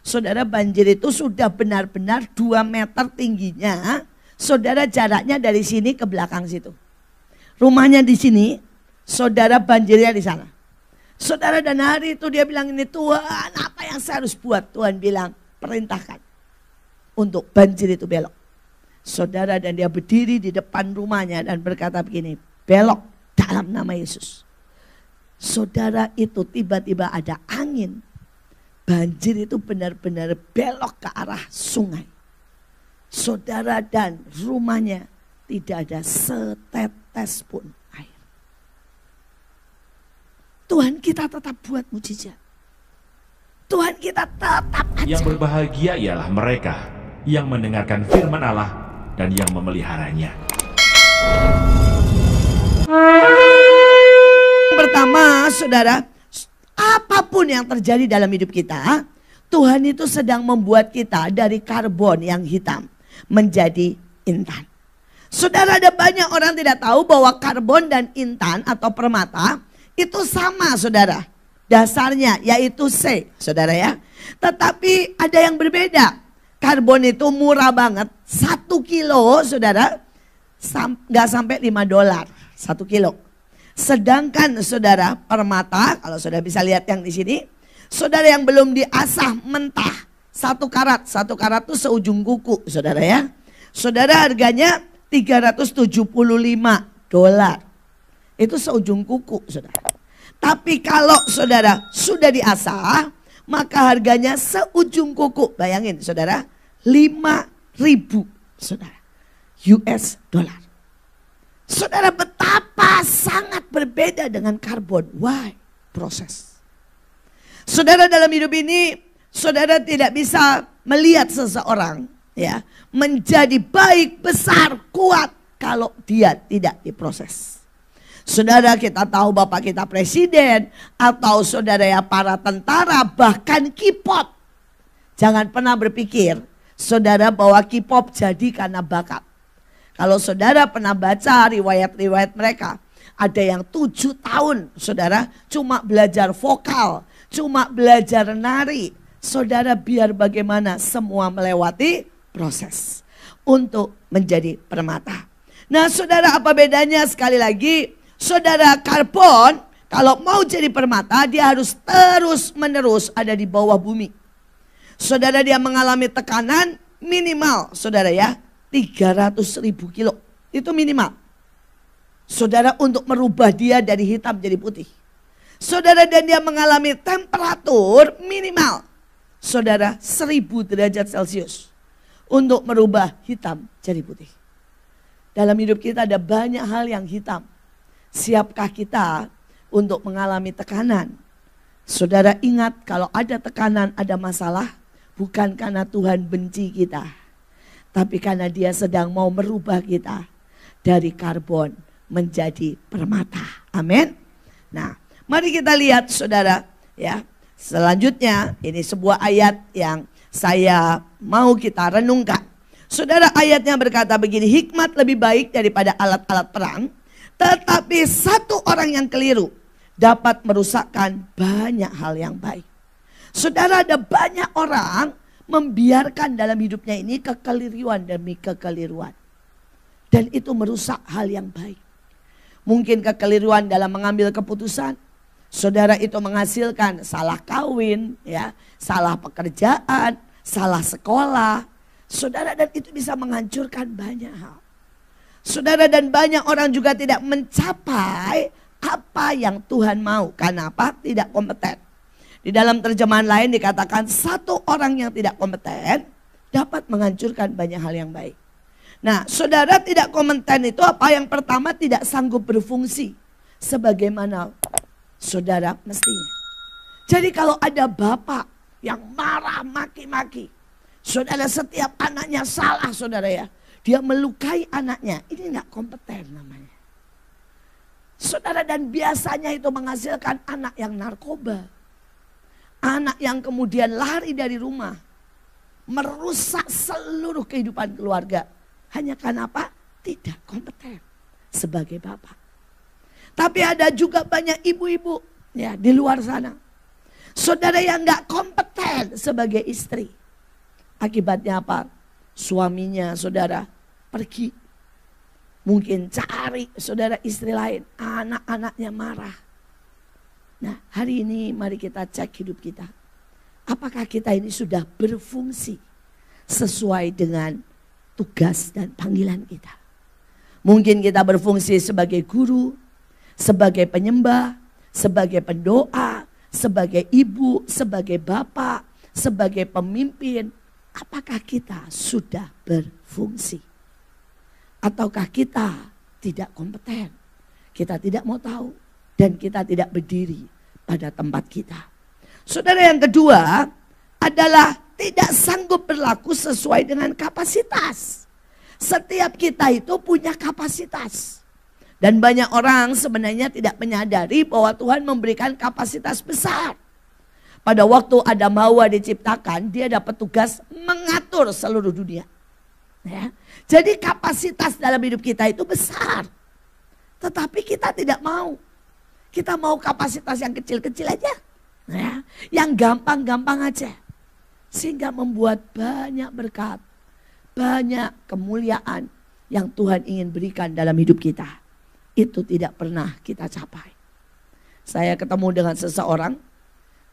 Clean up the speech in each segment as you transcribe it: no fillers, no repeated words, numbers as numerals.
Saudara, banjir itu sudah benar-benar 2 meter tingginya. Saudara, jaraknya dari sini ke belakang situ. Rumahnya di sini, saudara, banjirnya di sana. Saudara, dan hari itu dia bilang ini, Tuhan apa yang saya harus buat? Tuhan bilang, perintahkan untuk banjir itu belok. Saudara, dan dia berdiri di depan rumahnya dan berkata begini, belok dalam nama Yesus. Saudara, itu tiba-tiba ada angin. Banjir itu benar-benar belok ke arah sungai. Saudara, dan rumahnya tidak ada setetes pun air. Tuhan kita tetap buat mujizat. Tuhan kita tetap ajaib. Yang berbahagia ialah mereka yang mendengarkan firman Allah dan yang memeliharanya. Pertama, saudara, apapun yang terjadi dalam hidup kita, Tuhan itu sedang membuat kita dari karbon yang hitam menjadi intan. Saudara, ada banyak orang tidak tahu bahwa karbon dan intan atau permata itu sama, saudara. Dasarnya yaitu C, saudara ya. Tetapi ada yang berbeda. Karbon itu murah banget, 1 kilo, saudara, nggak sampai $5, 1 kilo. Sedangkan saudara, permata, kalau saudara bisa lihat yang di sini, saudara yang belum diasah mentah, 1 karat itu seujung kuku, saudara ya. Saudara, harganya $375. Itu seujung kuku, saudara. Tapi kalau saudara sudah diasah, maka harganya seujung kuku. Bayangin saudara, 5.000, saudara, US dollar. Saudara, betapa sangat berbeda dengan karbon. Why? Proses. Saudara, dalam hidup ini, saudara tidak bisa melihat seseorang ya menjadi baik, besar, kuat kalau dia tidak diproses. Saudara, kita tahu Bapak kita presiden, atau saudara ya para tentara, bahkan K-pop. Jangan pernah berpikir saudara bahwa K-pop jadi karena bakat. Kalau saudara pernah baca riwayat-riwayat mereka, ada yang 7 tahun saudara cuma belajar vokal, cuma belajar nari. Saudara, biar bagaimana semua melewati proses untuk menjadi permata. Nah saudara, apa bedanya? Sekali lagi, saudara, karbon kalau mau jadi permata dia harus terus menerus ada di bawah bumi. Saudara, dia mengalami tekanan minimal, saudara ya, 300.000 kilo. Itu minimal. Saudara, untuk merubah dia dari hitam jadi putih. Saudara, dan dia mengalami temperatur minimal, saudara, 1000 derajat Celcius. Untuk merubah hitam jadi putih. Dalam hidup kita ada banyak hal yang hitam. Siapkah kita untuk mengalami tekanan? Saudara, ingat kalau ada tekanan, ada masalah, bukan karena Tuhan benci kita, tapi karena dia sedang mau merubah kita dari karbon menjadi permata. Amin. Nah, mari kita lihat saudara ya. Selanjutnya ini sebuah ayat yang saya mau kita renungkan. Saudara, ayatnya berkata begini, hikmat lebih baik daripada alat-alat perang, tetapi satu orang yang keliru dapat merusakkan banyak hal yang baik. Saudara, ada banyak orang membiarkan dalam hidupnya ini kekeliruan demi kekeliruan. Dan itu merusak hal yang baik. Mungkin kekeliruan dalam mengambil keputusan. Saudara, itu menghasilkan salah kawin, ya, salah pekerjaan, salah sekolah. Saudara, dan itu bisa menghancurkan banyak hal. Saudara, dan banyak orang juga tidak mencapai apa yang Tuhan mau. Karena apa? Tidak kompeten. Di dalam terjemahan lain dikatakan satu orang yang tidak kompeten dapat menghancurkan banyak hal yang baik. Nah, saudara, tidak kompeten itu apa? Yang pertama, tidak sanggup berfungsi sebagaimana saudara mestinya. Jadi kalau ada bapak yang marah maki-maki, saudara, setiap anaknya salah, saudara ya, dia melukai anaknya, ini nggak kompeten namanya. Saudara, dan biasanya itu menghasilkan anak yang narkoba. Anak yang kemudian lari dari rumah, merusak seluruh kehidupan keluarga. Hanya karena apa? Tidak kompeten sebagai bapak. Tapi ada juga banyak ibu-ibu ya di luar sana. Saudara yang gak kompeten sebagai istri. Akibatnya apa? Suaminya saudara pergi. Mungkin cari saudara istri lain. Anak-anaknya marah. Nah, hari ini mari kita cek hidup kita. Apakah kita ini sudah berfungsi sesuai dengan tugas dan panggilan kita? Mungkin kita berfungsi sebagai guru, sebagai penyembah, sebagai pendoa, sebagai ibu, sebagai bapak, sebagai pemimpin. Apakah kita sudah berfungsi? Ataukah kita tidak kompeten? Kita tidak mau tahu dan kita tidak berdiri pada tempat kita. Saudara, yang kedua adalah tidak sanggup berlaku sesuai dengan kapasitas. Setiap kita itu punya kapasitas. Dan banyak orang sebenarnya tidak menyadari bahwa Tuhan memberikan kapasitas besar. Pada waktu Adam Hawa diciptakan, dia dapat tugas mengatur seluruh dunia. Ya. Jadi kapasitas dalam hidup kita itu besar. Tetapi kita tidak mau. Kita mau kapasitas yang kecil-kecil aja. Ya. Yang gampang-gampang aja. Sehingga membuat banyak berkat. Banyak kemuliaan yang Tuhan ingin berikan dalam hidup kita. Itu tidak pernah kita capai. Saya ketemu dengan seseorang,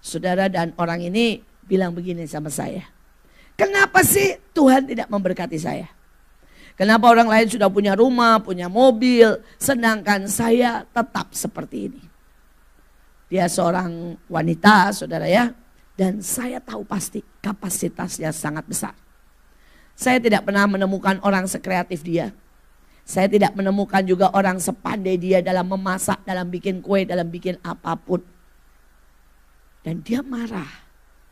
saudara, dan orang ini bilang begini sama saya. Kenapa sih Tuhan tidak memberkati saya? Kenapa orang lain sudah punya rumah, punya mobil, sedangkan saya tetap seperti ini? Dia seorang wanita, saudara ya, dan saya tahu pasti kapasitasnya sangat besar. Saya tidak pernah menemukan orang sekreatif dia. Saya tidak menemukan juga orang sepandai dia dalam memasak, dalam bikin kue, dalam bikin apapun. Dan dia marah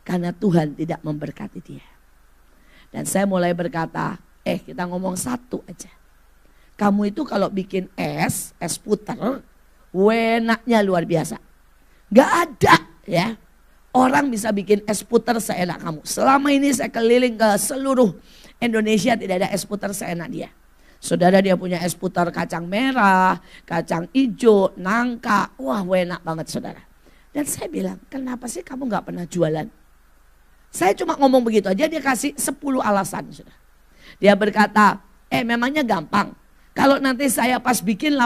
karena Tuhan tidak memberkati dia. Dan saya mulai berkata, kita ngomong satu aja. Kamu itu kalau bikin es puter, enaknya luar biasa. Gak ada ya orang bisa bikin es puter seenak kamu. Selama ini saya keliling ke seluruh Indonesia, tidak ada es puter seenak dia. Saudara, dia punya es puter kacang merah, kacang hijau, nangka. Wah, enak banget saudara. Dan saya bilang, kenapa sih kamu gak pernah jualan? Saya cuma ngomong begitu aja, dia kasih 10 alasan. Saudara. Dia berkata, memangnya gampang. Kalau nanti saya pas bikin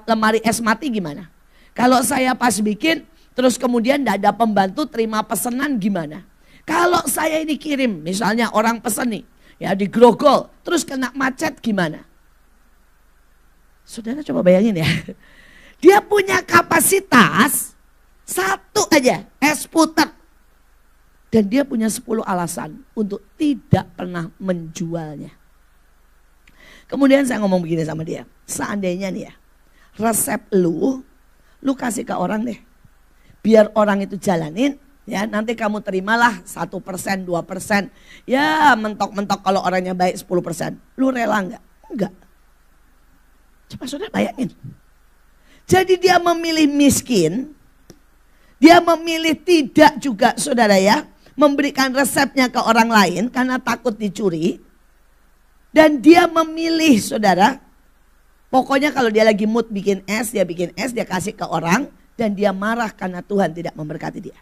lemari es mati gimana? Kalau saya pas bikin, terus kemudian gak ada pembantu terima pesanan gimana? Kalau saya ini kirim, misalnya orang pesen nih, ya di Grogol, terus kena macet gimana? Saudara coba bayangin ya. Dia punya kapasitas satu aja, es puter. Dan dia punya 10 alasan untuk tidak pernah menjualnya. Kemudian saya ngomong begini sama dia. Seandainya nih ya, resep lu kasih ke orang deh. Biar orang itu jalanin. Ya, nanti kamu terimalah 1%, 2%. Ya, mentok-mentok kalau orangnya baik 10%. Lu rela enggak? Enggak. Coba saudara bayangin. Jadi dia memilih miskin. Dia memilih tidak juga saudara ya, memberikan resepnya ke orang lain karena takut dicuri. Dan dia memilih saudara, pokoknya kalau dia lagi mood bikin es, dia kasih ke orang. Dan dia marah karena Tuhan tidak memberkati dia.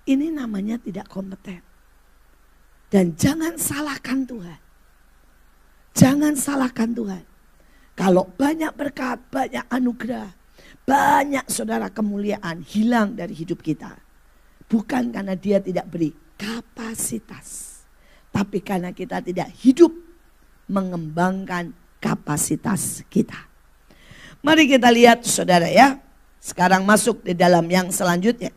Ini namanya tidak kompeten. Dan jangan salahkan Tuhan. Jangan salahkan Tuhan. Kalau banyak berkat, banyak anugerah, banyak saudara kemuliaan hilang dari hidup kita. Bukan karena dia tidak beri kapasitas. Tapi karena kita tidak hidup mengembangkan kapasitas kita. Mari kita lihat saudara ya. Sekarang masuk di dalam yang selanjutnya.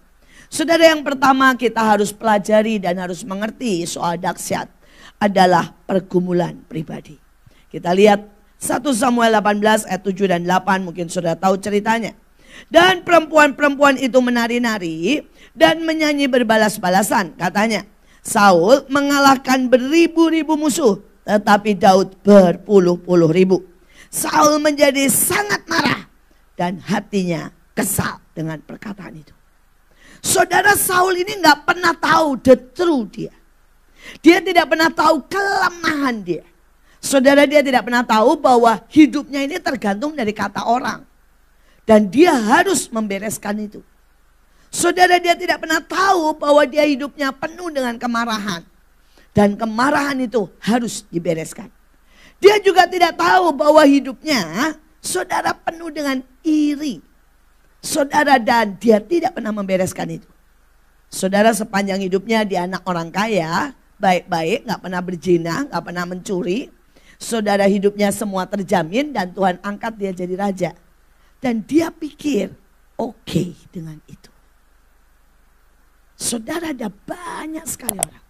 Saudara, yang pertama kita harus pelajari dan harus mengerti soal dahsyat adalah pergumulan pribadi. Kita lihat 1 Samuel 18 ayat 7 dan 8, mungkin saudara tahu ceritanya. Dan perempuan-perempuan itu menari-nari dan menyanyi berbalas-balasan. Katanya, Saul mengalahkan beribu-ribu musuh, tetapi Daud berpuluh-puluh ribu. Saul menjadi sangat marah dan hatinya kesal dengan perkataan itu. Saudara, Saul ini gak pernah tahu the truth dia. Dia tidak pernah tahu kelemahan dia. Saudara, dia tidak pernah tahu bahwa hidupnya ini tergantung dari kata orang. Dan dia harus membereskan itu. Saudara, dia tidak pernah tahu bahwa dia hidupnya penuh dengan kemarahan. Dan kemarahan itu harus dibereskan. Dia juga tidak tahu bahwa hidupnya saudara penuh dengan iri. Saudara, dan dia tidak pernah membereskan itu. Saudara, sepanjang hidupnya dia anak orang kaya, baik-baik, gak pernah berzina, gak pernah mencuri. Saudara, hidupnya semua terjamin dan Tuhan angkat dia jadi raja. Dan dia pikir oke dengan itu. Saudara, ada banyak sekali orang.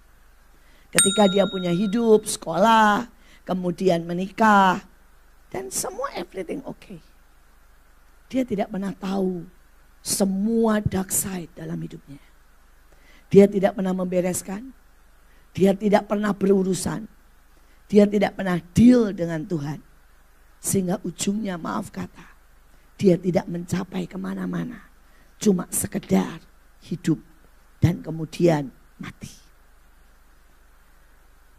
Ketika dia punya hidup, sekolah, kemudian menikah, dan semua everything oke. Dia tidak pernah tahu semua dark side dalam hidupnya. Dia tidak pernah membereskan. Dia tidak pernah berurusan. Dia tidak pernah deal dengan Tuhan. Sehingga ujungnya, maaf kata, dia tidak mencapai kemana-mana. Cuma sekedar hidup dan kemudian mati.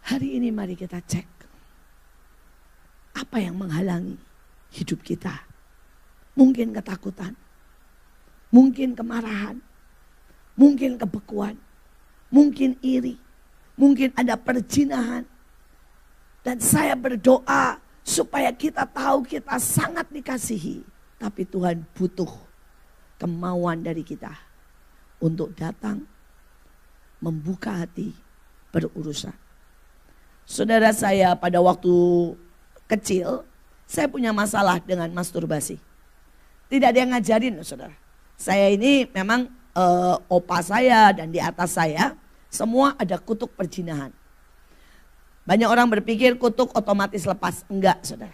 Hari ini mari kita cek. Apa yang menghalangi hidup kita? Mungkin ketakutan. Mungkin kemarahan. Mungkin kebekuan, mungkin iri, mungkin ada perzinahan. Dan saya berdoa supaya kita tahu kita sangat dikasihi. Tapi Tuhan butuh kemauan dari kita untuk datang, membuka hati, berurusan. Saudara, saya pada waktu kecil, saya punya masalah dengan masturbasi. Tidak ada yang ngajarin, saudara. Saya ini memang opa saya dan di atas saya semua ada kutuk perzinahan. Banyak orang berpikir kutuk otomatis lepas. Enggak, saudara.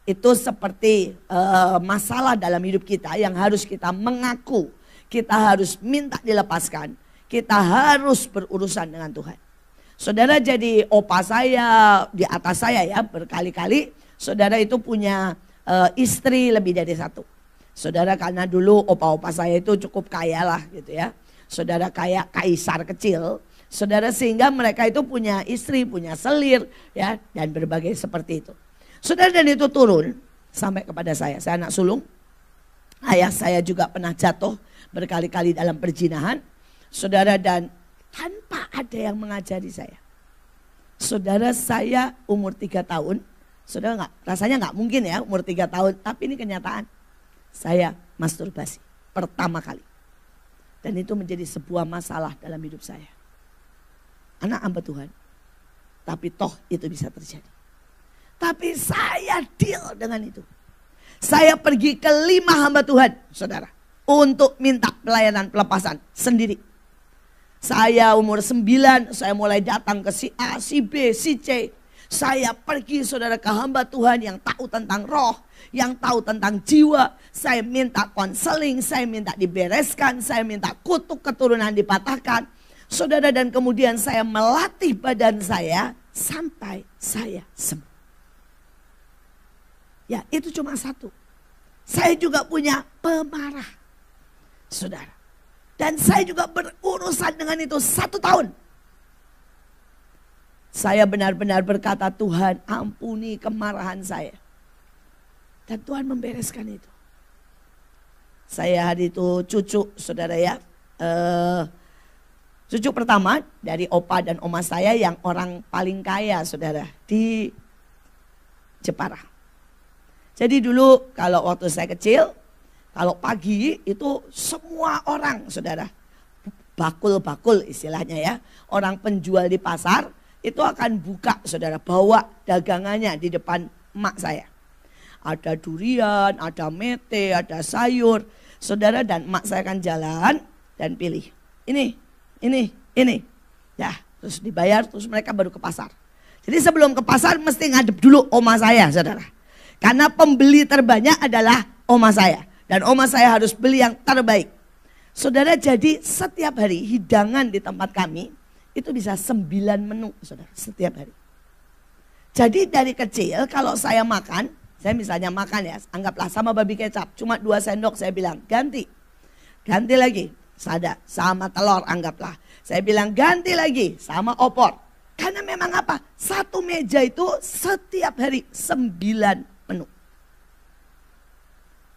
Itu seperti masalah dalam hidup kita yang harus kita mengaku. Kita harus minta dilepaskan. Kita harus berurusan dengan Tuhan. Saudara, jadi opa saya di atas saya ya berkali-kali. Saudara itu punya istri lebih dari satu. Saudara, karena dulu opa-opa saya itu cukup kaya lah gitu ya. Saudara, kayak kaisar kecil. Saudara, sehingga mereka itu punya istri, punya selir ya. Dan berbagai seperti itu. Saudara, dan itu turun sampai kepada saya. Saya anak sulung. Ayah saya juga pernah jatuh berkali-kali dalam perzinahan. Saudara, dan tanpa ada yang mengajari saya. Saudara, saya umur 3 tahun. Saudara, rasanya nggak mungkin ya umur 3 tahun. Tapi ini kenyataan. Saya masturbasi pertama kali. Dan itu menjadi sebuah masalah dalam hidup saya. Anak hamba Tuhan. Tapi toh itu bisa terjadi. Tapi saya deal dengan itu. Saya pergi ke 5 hamba Tuhan, saudara. Untuk minta pelayanan pelepasan sendiri. Saya umur 9, saya mulai datang ke si A, si B, si C. Saya pergi, saudara, ke hamba Tuhan yang tahu tentang roh, yang tahu tentang jiwa. Saya minta konseling, saya minta dibereskan, saya minta kutuk keturunan dipatahkan. Saudara, dan kemudian saya melatih badan saya sampai saya sembuh. Ya, itu cuma satu. Saya juga punya pemarah, saudara. Dan saya juga berurusan dengan itu 1 tahun. Saya benar-benar berkata, Tuhan ampuni kemarahan saya. Dan Tuhan membereskan itu. Saya hari itu cucu, saudara ya. Cucu pertama dari opa dan oma saya yang orang paling kaya, saudara. Di Jepara. Jadi dulu kalau waktu saya kecil, kalau pagi itu semua orang, saudara. Bakul-bakul istilahnya ya. Orang penjual di pasar. Itu akan buka, saudara, bawa dagangannya di depan emak saya. Ada durian, ada mete, ada sayur. Saudara, dan emak saya akan jalan dan pilih. Ini. Ya, terus dibayar, terus mereka baru ke pasar. Jadi sebelum ke pasar mesti ngadep dulu oma saya, saudara. Karena pembeli terbanyak adalah oma saya. Dan oma saya harus beli yang terbaik. Saudara, jadi setiap hari hidangan di tempat kami, itu bisa 9 menu, saudara, setiap hari. Jadi dari kecil kalau saya makan, saya misalnya makan ya, anggaplah sama babi kecap, cuma 2 sendok, saya bilang ganti. Ganti lagi, sama telur anggaplah. Saya bilang ganti lagi sama opor. Karena memang apa? 1 meja itu setiap hari 9 menu.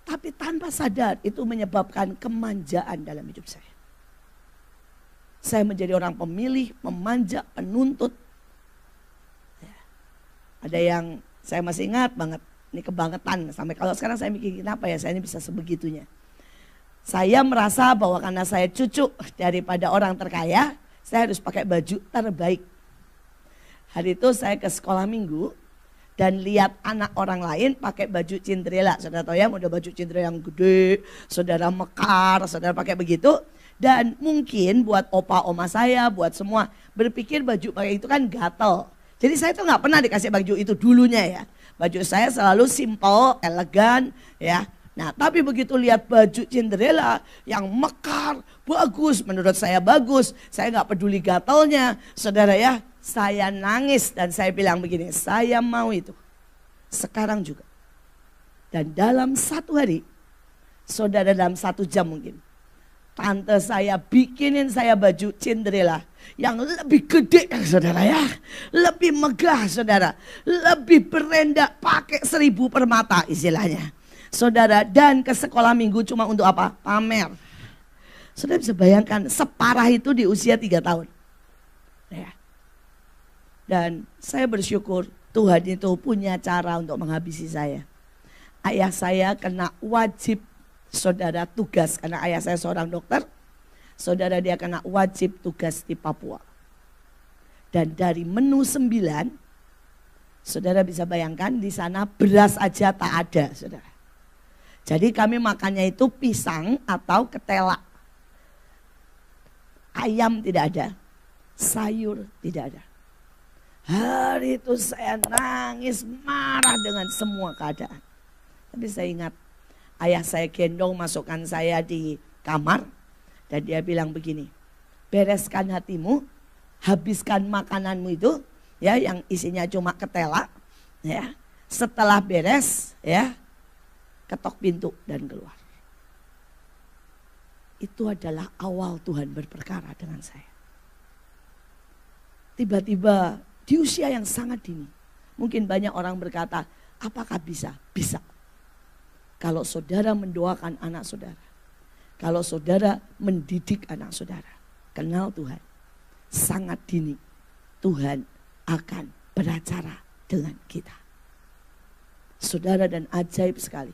Tapi tanpa sadar itu menyebabkan kemanjaan dalam hidup saya. Saya menjadi orang pemilih, memanja, penuntut. Ya. Ada yang saya masih ingat banget, ini kebangetan. Sampai kalau sekarang saya mikir kenapa ya saya ini bisa sebegitunya. Saya merasa bahwa karena saya cucu daripada orang terkaya, saya harus pakai baju terbaik. Hari itu saya ke sekolah minggu dan lihat anak orang lain pakai baju Cinderella. Saudara tahu ya, udah baju Cinderella yang gede, saudara mekar, saudara pakai begitu. Dan mungkin buat opa oma saya, buat semua berpikir baju pakai itu kan gatel. Jadi saya tuh nggak pernah dikasih baju itu dulunya ya. Baju saya selalu simple, elegan ya. Nah tapi begitu lihat baju Cinderella yang mekar, bagus, menurut saya bagus. Saya nggak peduli gatelnya, saudara ya. Saya nangis dan saya bilang begini, saya mau itu. Sekarang juga. Dan dalam 1 hari, saudara dalam 1 jam mungkin. Tante saya bikinin saya baju Cinderella yang lebih gede saudara ya. Lebih megah saudara. Lebih berendak pakai 1000 permata istilahnya. Saudara, dan ke sekolah minggu cuma untuk apa? Pamer. Saudara bisa bayangkan separah itu di usia 3 tahun. Ya. Dan saya bersyukur Tuhan itu punya cara untuk menghabisi saya. Ayah saya kena wajib saudara tugas karena ayah saya seorang dokter. Saudara dia kena wajib tugas di Papua. Dan dari menu 9, saudara bisa bayangkan di sana beras aja tak ada saudara. Jadi kami makannya itu pisang atau ketela. Ayam tidak ada, sayur tidak ada. Hari itu saya nangis marah dengan semua keadaan. Tapi saya ingat ayah saya gendong masukkan saya di kamar. Dan dia bilang begini, bereskan hatimu, habiskan makananmu itu ya yang isinya cuma ketela. Ya. Setelah beres ya, ketok pintu dan keluar. Itu adalah awal Tuhan berperkara dengan saya. Tiba-tiba di usia yang sangat dini. Mungkin banyak orang berkata, apakah bisa? Bisa. Kalau saudara mendoakan anak saudara. Kalau saudara mendidik anak saudara. Kenal Tuhan. Sangat dini. Tuhan akan beracara dengan kita. Saudara dan ajaib sekali.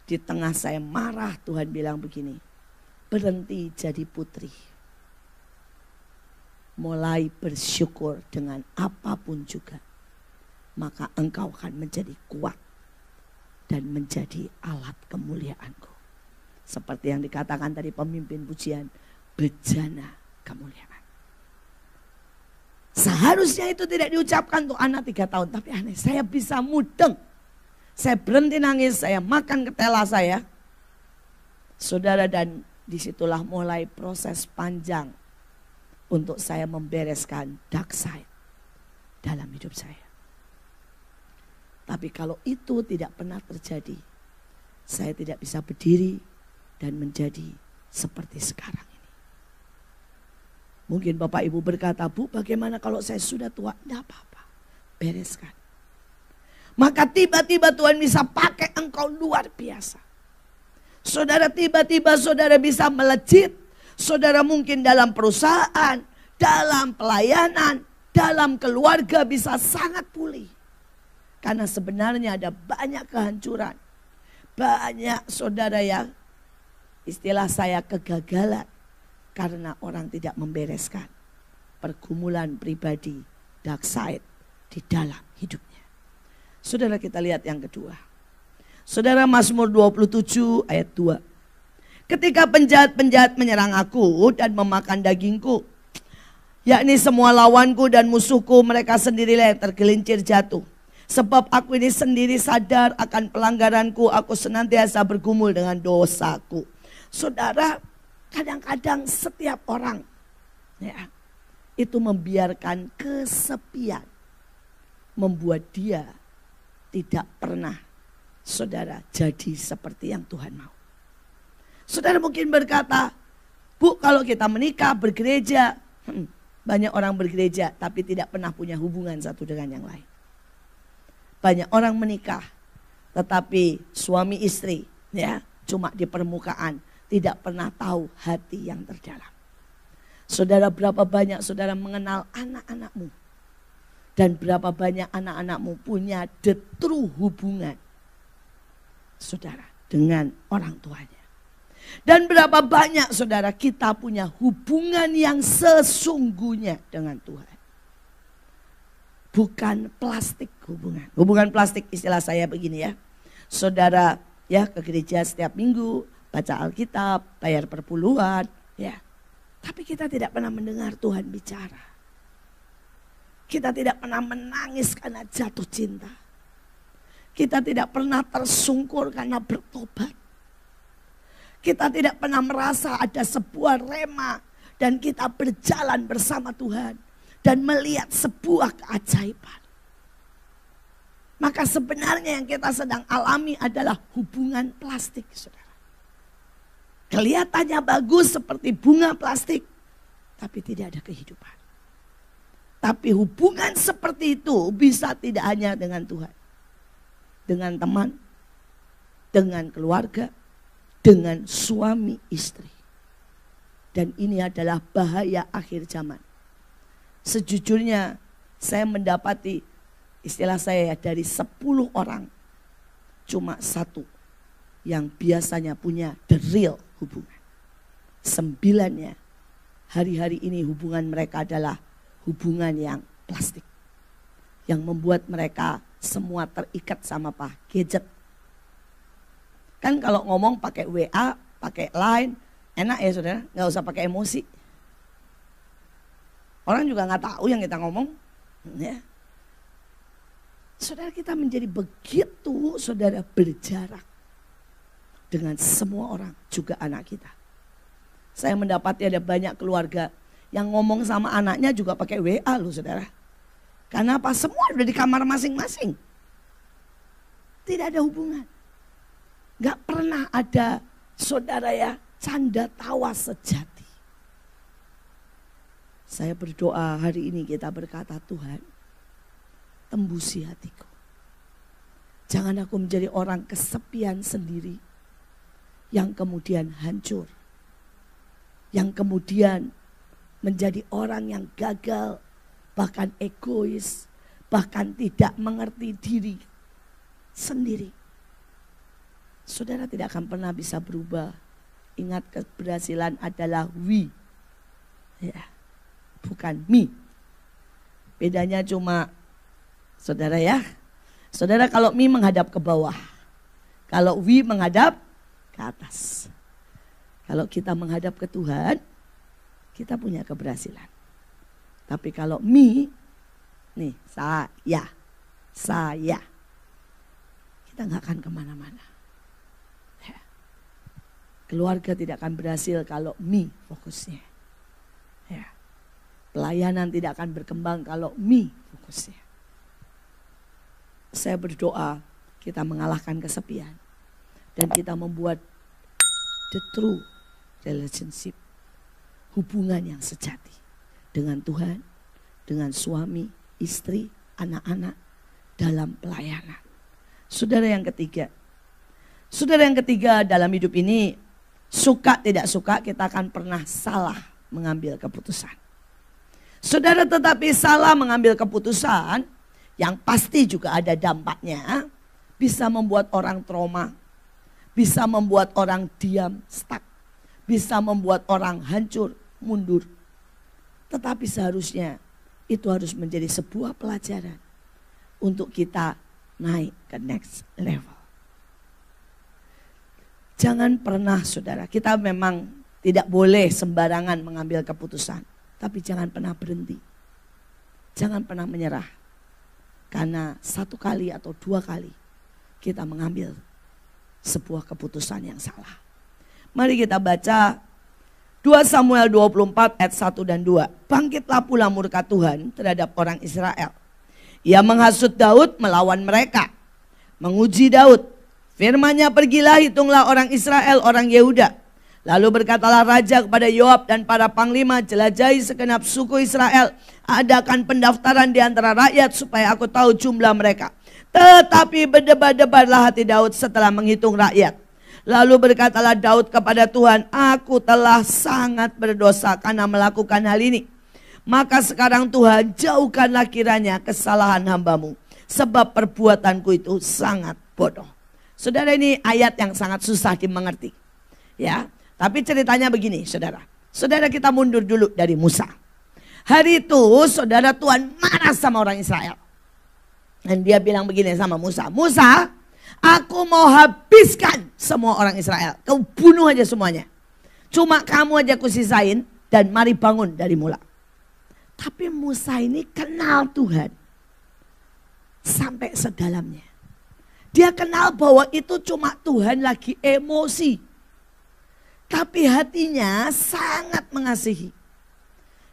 Di tengah saya marah Tuhan bilang begini, berhenti jadi putri. Mulai bersyukur dengan apapun juga. Maka engkau akan menjadi kuat dan menjadi alat kemuliaanku. Seperti yang dikatakan tadi pemimpin pujian, bejana kemuliaan. Seharusnya itu tidak diucapkan untuk anak 3 tahun. Tapi aneh, saya bisa mudeng. Saya berhenti nangis, saya makan ketela saya. Saudara, dan disitulah mulai proses panjang untuk saya membereskan dark side dalam hidup saya. Tapi kalau itu tidak pernah terjadi, saya tidak bisa berdiri dan menjadi seperti sekarang ini. Mungkin Bapak Ibu berkata, Bu bagaimana kalau saya sudah tua? Tidak apa-apa, bereskan. Maka tiba-tiba Tuhan bisa pakai engkau luar biasa. Saudara, tiba-tiba saudara bisa melejit. Saudara mungkin dalam perusahaan, dalam pelayanan, dalam keluarga bisa sangat pulih. Karena sebenarnya ada banyak kehancuran. Banyak saudara ya, istilah saya kegagalan. Karena orang tidak membereskan pergumulan pribadi, dark side di dalam hidupnya. Saudara, kita lihat yang kedua. Saudara, Mazmur 27 ayat 2. Ketika penjahat-penjahat menyerang aku dan memakan dagingku, yakni semua lawanku dan musuhku, mereka sendirilah yang tergelincir jatuh. Sebab aku ini sendiri sadar akan pelanggaranku, aku senantiasa bergumul dengan dosaku. Saudara, kadang-kadang setiap orang ya, itu membiarkan kesepian membuat dia tidak pernah saudara jadi seperti yang Tuhan mau. Saudara mungkin berkata, Bu kalau kita menikah bergereja, banyak orang bergereja tapi tidak pernah punya hubungan satu dengan yang lain. Banyak orang menikah tetapi suami istri ya cuma di permukaan, tidak pernah tahu hati yang terdalam. Saudara, berapa banyak saudara mengenal anak-anakmu? Dan berapa banyak anak-anakmu punya the true hubungan saudara dengan orang tuanya? Dan berapa banyak saudara kita punya hubungan yang sesungguhnya dengan Tuhan? Bukan plastik hubungan. Hubungan plastik istilah saya begini ya. Saudara ya ke gereja setiap minggu, baca Alkitab, bayar perpuluhan ya. Tapi kita tidak pernah mendengar Tuhan bicara. Kita tidak pernah menangis karena jatuh cinta. Kita tidak pernah tersungkur karena bertobat. Kita tidak pernah merasa ada sebuah rema dan kita berjalan bersama Tuhan dan melihat sebuah keajaiban. Maka sebenarnya yang kita sedang alami adalah hubungan plastik, saudara. Kelihatannya bagus seperti bunga plastik, tapi tidak ada kehidupan. Tapi hubungan seperti itu bisa tidak hanya dengan Tuhan. Dengan teman, dengan keluarga, dengan suami istri. Dan ini adalah bahaya akhir zaman. Sejujurnya saya mendapati istilah saya dari 10 orang cuma 1 yang biasanya punya the real hubungan. 9-nya hari-hari ini hubungan mereka adalah hubungan yang plastik. Yang membuat mereka semua terikat sama apa? Gadget. Kan kalau ngomong pakai WA, pakai Line, enak ya saudara, nggak usah pakai emosi. Orang juga nggak tahu yang kita ngomong. Ya. Saudara, kita menjadi begitu saudara berjarak dengan semua orang, juga anak kita. Saya mendapati ada banyak keluarga yang ngomong sama anaknya juga pakai WA loh saudara. Karena apa? Semua udah di kamar masing-masing. Tidak ada hubungan. Gak pernah ada saudara ya canda tawa sejati. Saya berdoa hari ini kita berkata, Tuhan tembusi hatiku. Jangan aku menjadi orang kesepian sendiri yang kemudian hancur. Yang kemudian menjadi orang yang gagal, bahkan egois, bahkan tidak mengerti diri sendiri. Saudara tidak akan pernah bisa berubah. Ingat, keberhasilan adalah we, ya, bukan me. Bedanya cuma saudara ya. Saudara kalau me menghadap ke bawah, kalau we menghadap ke atas. Kalau kita menghadap ke Tuhan, kita punya keberhasilan. Tapi kalau me, nih saya, kita nggak akan kemana-mana. Ya. Keluarga tidak akan berhasil kalau me fokusnya. Ya. Pelayanan tidak akan berkembang kalau me fokusnya. Saya berdoa kita mengalahkan kesepian dan kita membuat the true relationship, hubungan yang sejati dengan Tuhan, dengan suami, istri, anak-anak dalam pelayanan. Saudara yang ketiga dalam hidup ini, suka tidak suka kita akan pernah salah mengambil keputusan. Saudara, tetapi salah mengambil keputusan yang pasti juga ada dampaknya, bisa membuat orang trauma, bisa membuat orang diam, stuck, bisa membuat orang hancur, mundur. Tetapi seharusnya itu harus menjadi sebuah pelajaran untuk kita naik ke next level. Jangan pernah saudara, kita memang tidak boleh sembarangan mengambil keputusan. Tapi jangan pernah berhenti. Jangan pernah menyerah. Karena 1 kali atau 2 kali kita mengambil sebuah keputusan yang salah. Mari kita baca 2 Samuel 24 ayat 1 dan 2. Bangkitlah pula murka Tuhan terhadap orang Israel. Ia menghasut Daud melawan mereka. Menguji Daud. Firman-Nya, pergilah hitunglah orang Israel, orang Yehuda. Lalu berkatalah raja kepada Yoab dan para panglima, jelajahi segenap suku Israel. Adakan pendaftaran di antara rakyat supaya aku tahu jumlah mereka. Tetapi berdebar-debarlah hati Daud setelah menghitung rakyat. Lalu berkatalah Daud kepada Tuhan, aku telah sangat berdosa karena melakukan hal ini. Maka sekarang Tuhan, jauhkanlah kiranya kesalahan hambamu, sebab perbuatanku itu sangat bodoh. Saudara, ini ayat yang sangat susah dimengerti. Ya, tapi ceritanya begini, saudara. Saudara, kita mundur dulu dari Musa. Hari itu saudara, Tuhan marah sama orang Israel. Dan dia bilang begini sama Musa, Musa, aku mau habiskan semua orang Israel. Kau bunuh aja semuanya. Cuma kamu aja kusisain dan mari bangun dari mula. Tapi Musa ini kenal Tuhan sampai sedalamnya. Dia kenal bahwa itu cuma Tuhan lagi emosi. Tapi hatinya sangat mengasihi.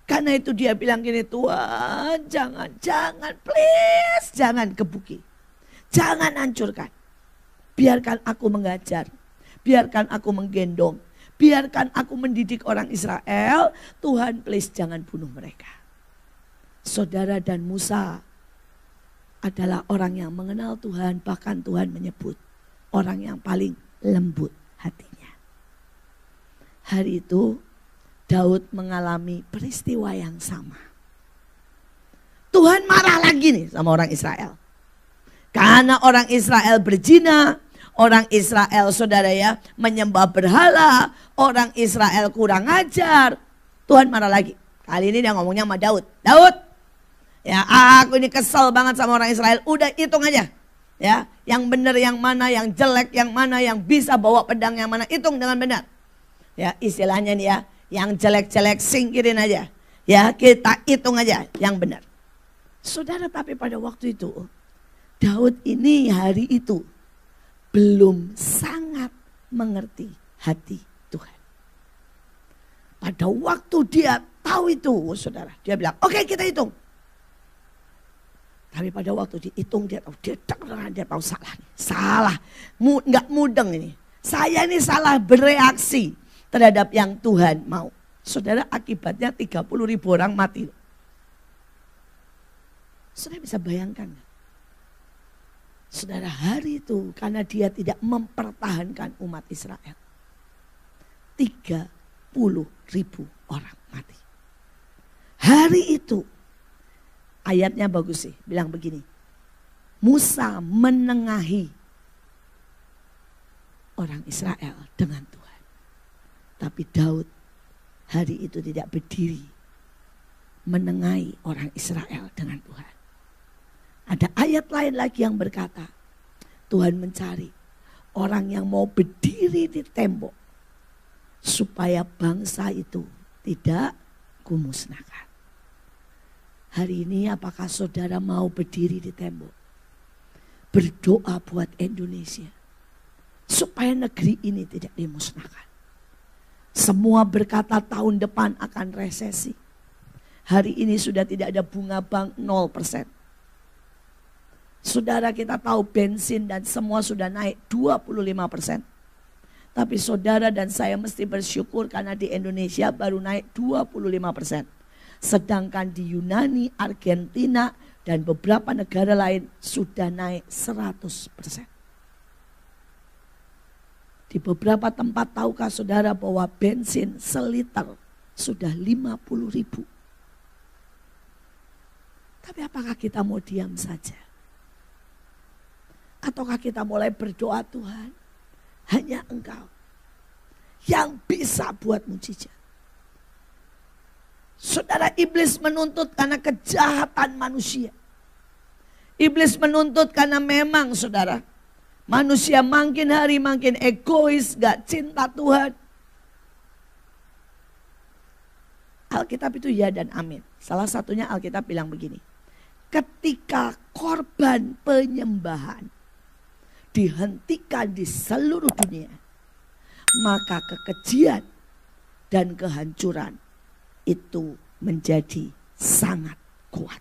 Karena itu dia bilang gini, Tuhan jangan please jangan gebuki. Jangan hancurkan. Biarkan aku mengajar. Biarkan aku menggendong. Biarkan aku mendidik orang Israel. Tuhan please jangan bunuh mereka. Saudara, dan Musa adalah orang yang mengenal Tuhan. Bahkan Tuhan menyebut orang yang paling lembut hatinya. Hari itu Daud mengalami peristiwa yang sama. Tuhan marah lagi nih sama orang Israel. Karena orang Israel berzina, orang Israel saudara ya menyembah berhala, orang Israel kurang ajar. Tuhan marah lagi. Kali ini dia ngomongnya sama Daud. Daud, ya aku ini kesel banget sama orang Israel. Udah hitung aja. Ya, yang benar yang mana, yang jelek yang mana, yang bisa bawa pedang yang mana, hitung dengan benar. Ya, istilahnya nih ya. Yang jelek-jelek singkirin aja. Ya, kita hitung aja yang benar. Saudara, tapi pada waktu itu Daud ini hari itu belum sangat mengerti hati Tuhan. Pada waktu dia tahu itu, saudara, dia bilang, oke, kita hitung. Tapi pada waktu dihitung dia tahu salah nih. Salah, nggak mudeng ini. Saya ini salah bereaksi terhadap yang Tuhan mau. Saudara, akibatnya 30.000 orang mati. Saudara bisa bayangkan. Saudara, hari itu karena dia tidak mempertahankan umat Israel. 30.000 orang mati. Hari itu ayatnya bagus sih, bilang begini. Musa menengahi orang Israel dengan Tuhan. Tapi Daud hari itu tidak berdiri menengahi orang Israel dengan Tuhan. Ada ayat lain lagi yang berkata, Tuhan mencari orang yang mau berdiri di tembok supaya bangsa itu tidak kumusnahkan. Hari ini apakah saudara mau berdiri di tembok? Berdoa buat Indonesia supaya negeri ini tidak dimusnahkan. Semua berkata tahun depan akan resesi. Hari ini sudah tidak ada bunga bank 0%. Saudara, kita tahu bensin dan semua sudah naik 25%. Tapi saudara dan saya mesti bersyukur karena di Indonesia baru naik 25%. Sedangkan di Yunani, Argentina dan beberapa negara lain sudah naik 100%. Di beberapa tempat tahukah saudara bahwa bensin seliter sudah 50.000. Tapi apakah kita mau diam saja? Ataukah kita mulai berdoa, Tuhan, hanya Engkau yang bisa buat mujizat. Saudara, iblis menuntut karena kejahatan manusia. Iblis menuntut karena memang saudara, manusia makin hari makin egois, gak cinta Tuhan. Alkitab itu ya dan amin. Salah satunya Alkitab bilang begini. Ketika korban penyembahan dihentikan di seluruh dunia, maka kekejian dan kehancuran itu menjadi sangat kuat.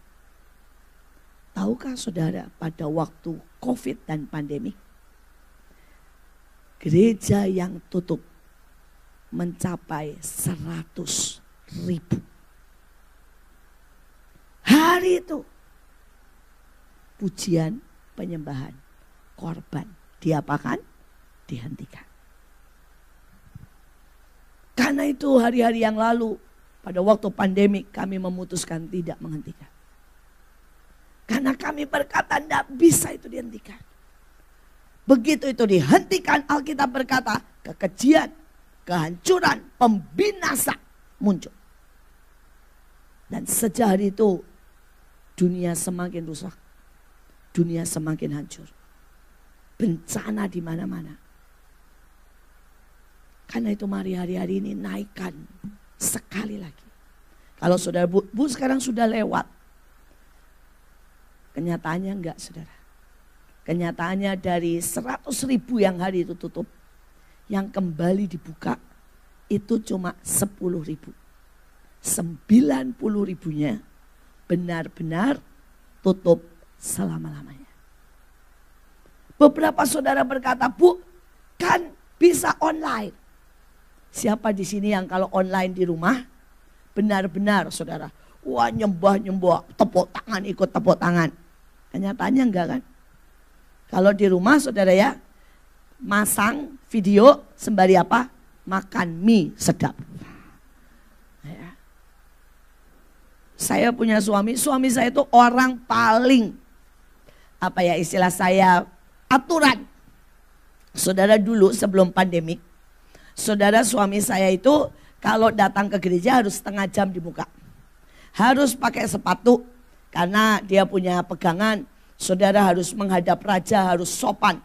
Tahukah saudara, pada waktu COVID dan pandemi, gereja yang tutup mencapai 100.000. Hari itu pujian, penyembahan, korban diapakan? Dihentikan. Karena itu hari-hari yang lalu, pada waktu pandemi kami memutuskan tidak menghentikan. Karena kami berkata tidak bisa itu dihentikan. Begitu itu dihentikan, Alkitab berkata kekejian, kehancuran, pembinasa muncul. Dan sejak hari itu dunia semakin rusak. Dunia semakin hancur. Bencana di mana-mana. Karena itu mari hari-hari ini naikkan sekali lagi. Kalau saudara bu sekarang sudah lewat. Kenyataannya enggak, saudara. Kenyataannya dari 100.000 yang hari itu tutup. Yang kembali dibuka itu cuma 10.000. 90.000-nya benar-benar tutup selama-lamanya. Beberapa saudara berkata, Bu, kan bisa online. Siapa di sini yang kalau online di rumah benar-benar saudara, wah nyembah-nyembah, tepuk tangan, ikut tepuk tangan. Kenyataannya enggak kan? Kalau di rumah saudara ya, masang video sembari apa? Makan mie sedap. Ya. Saya punya suami saya itu orang paling, apa ya istilah saya, aturan. Saudara dulu sebelum pandemik, saudara suami saya itu kalau datang ke gereja harus setengah jam di muka. Harus pakai sepatu karena dia punya pegangan. Saudara harus menghadap raja, harus sopan.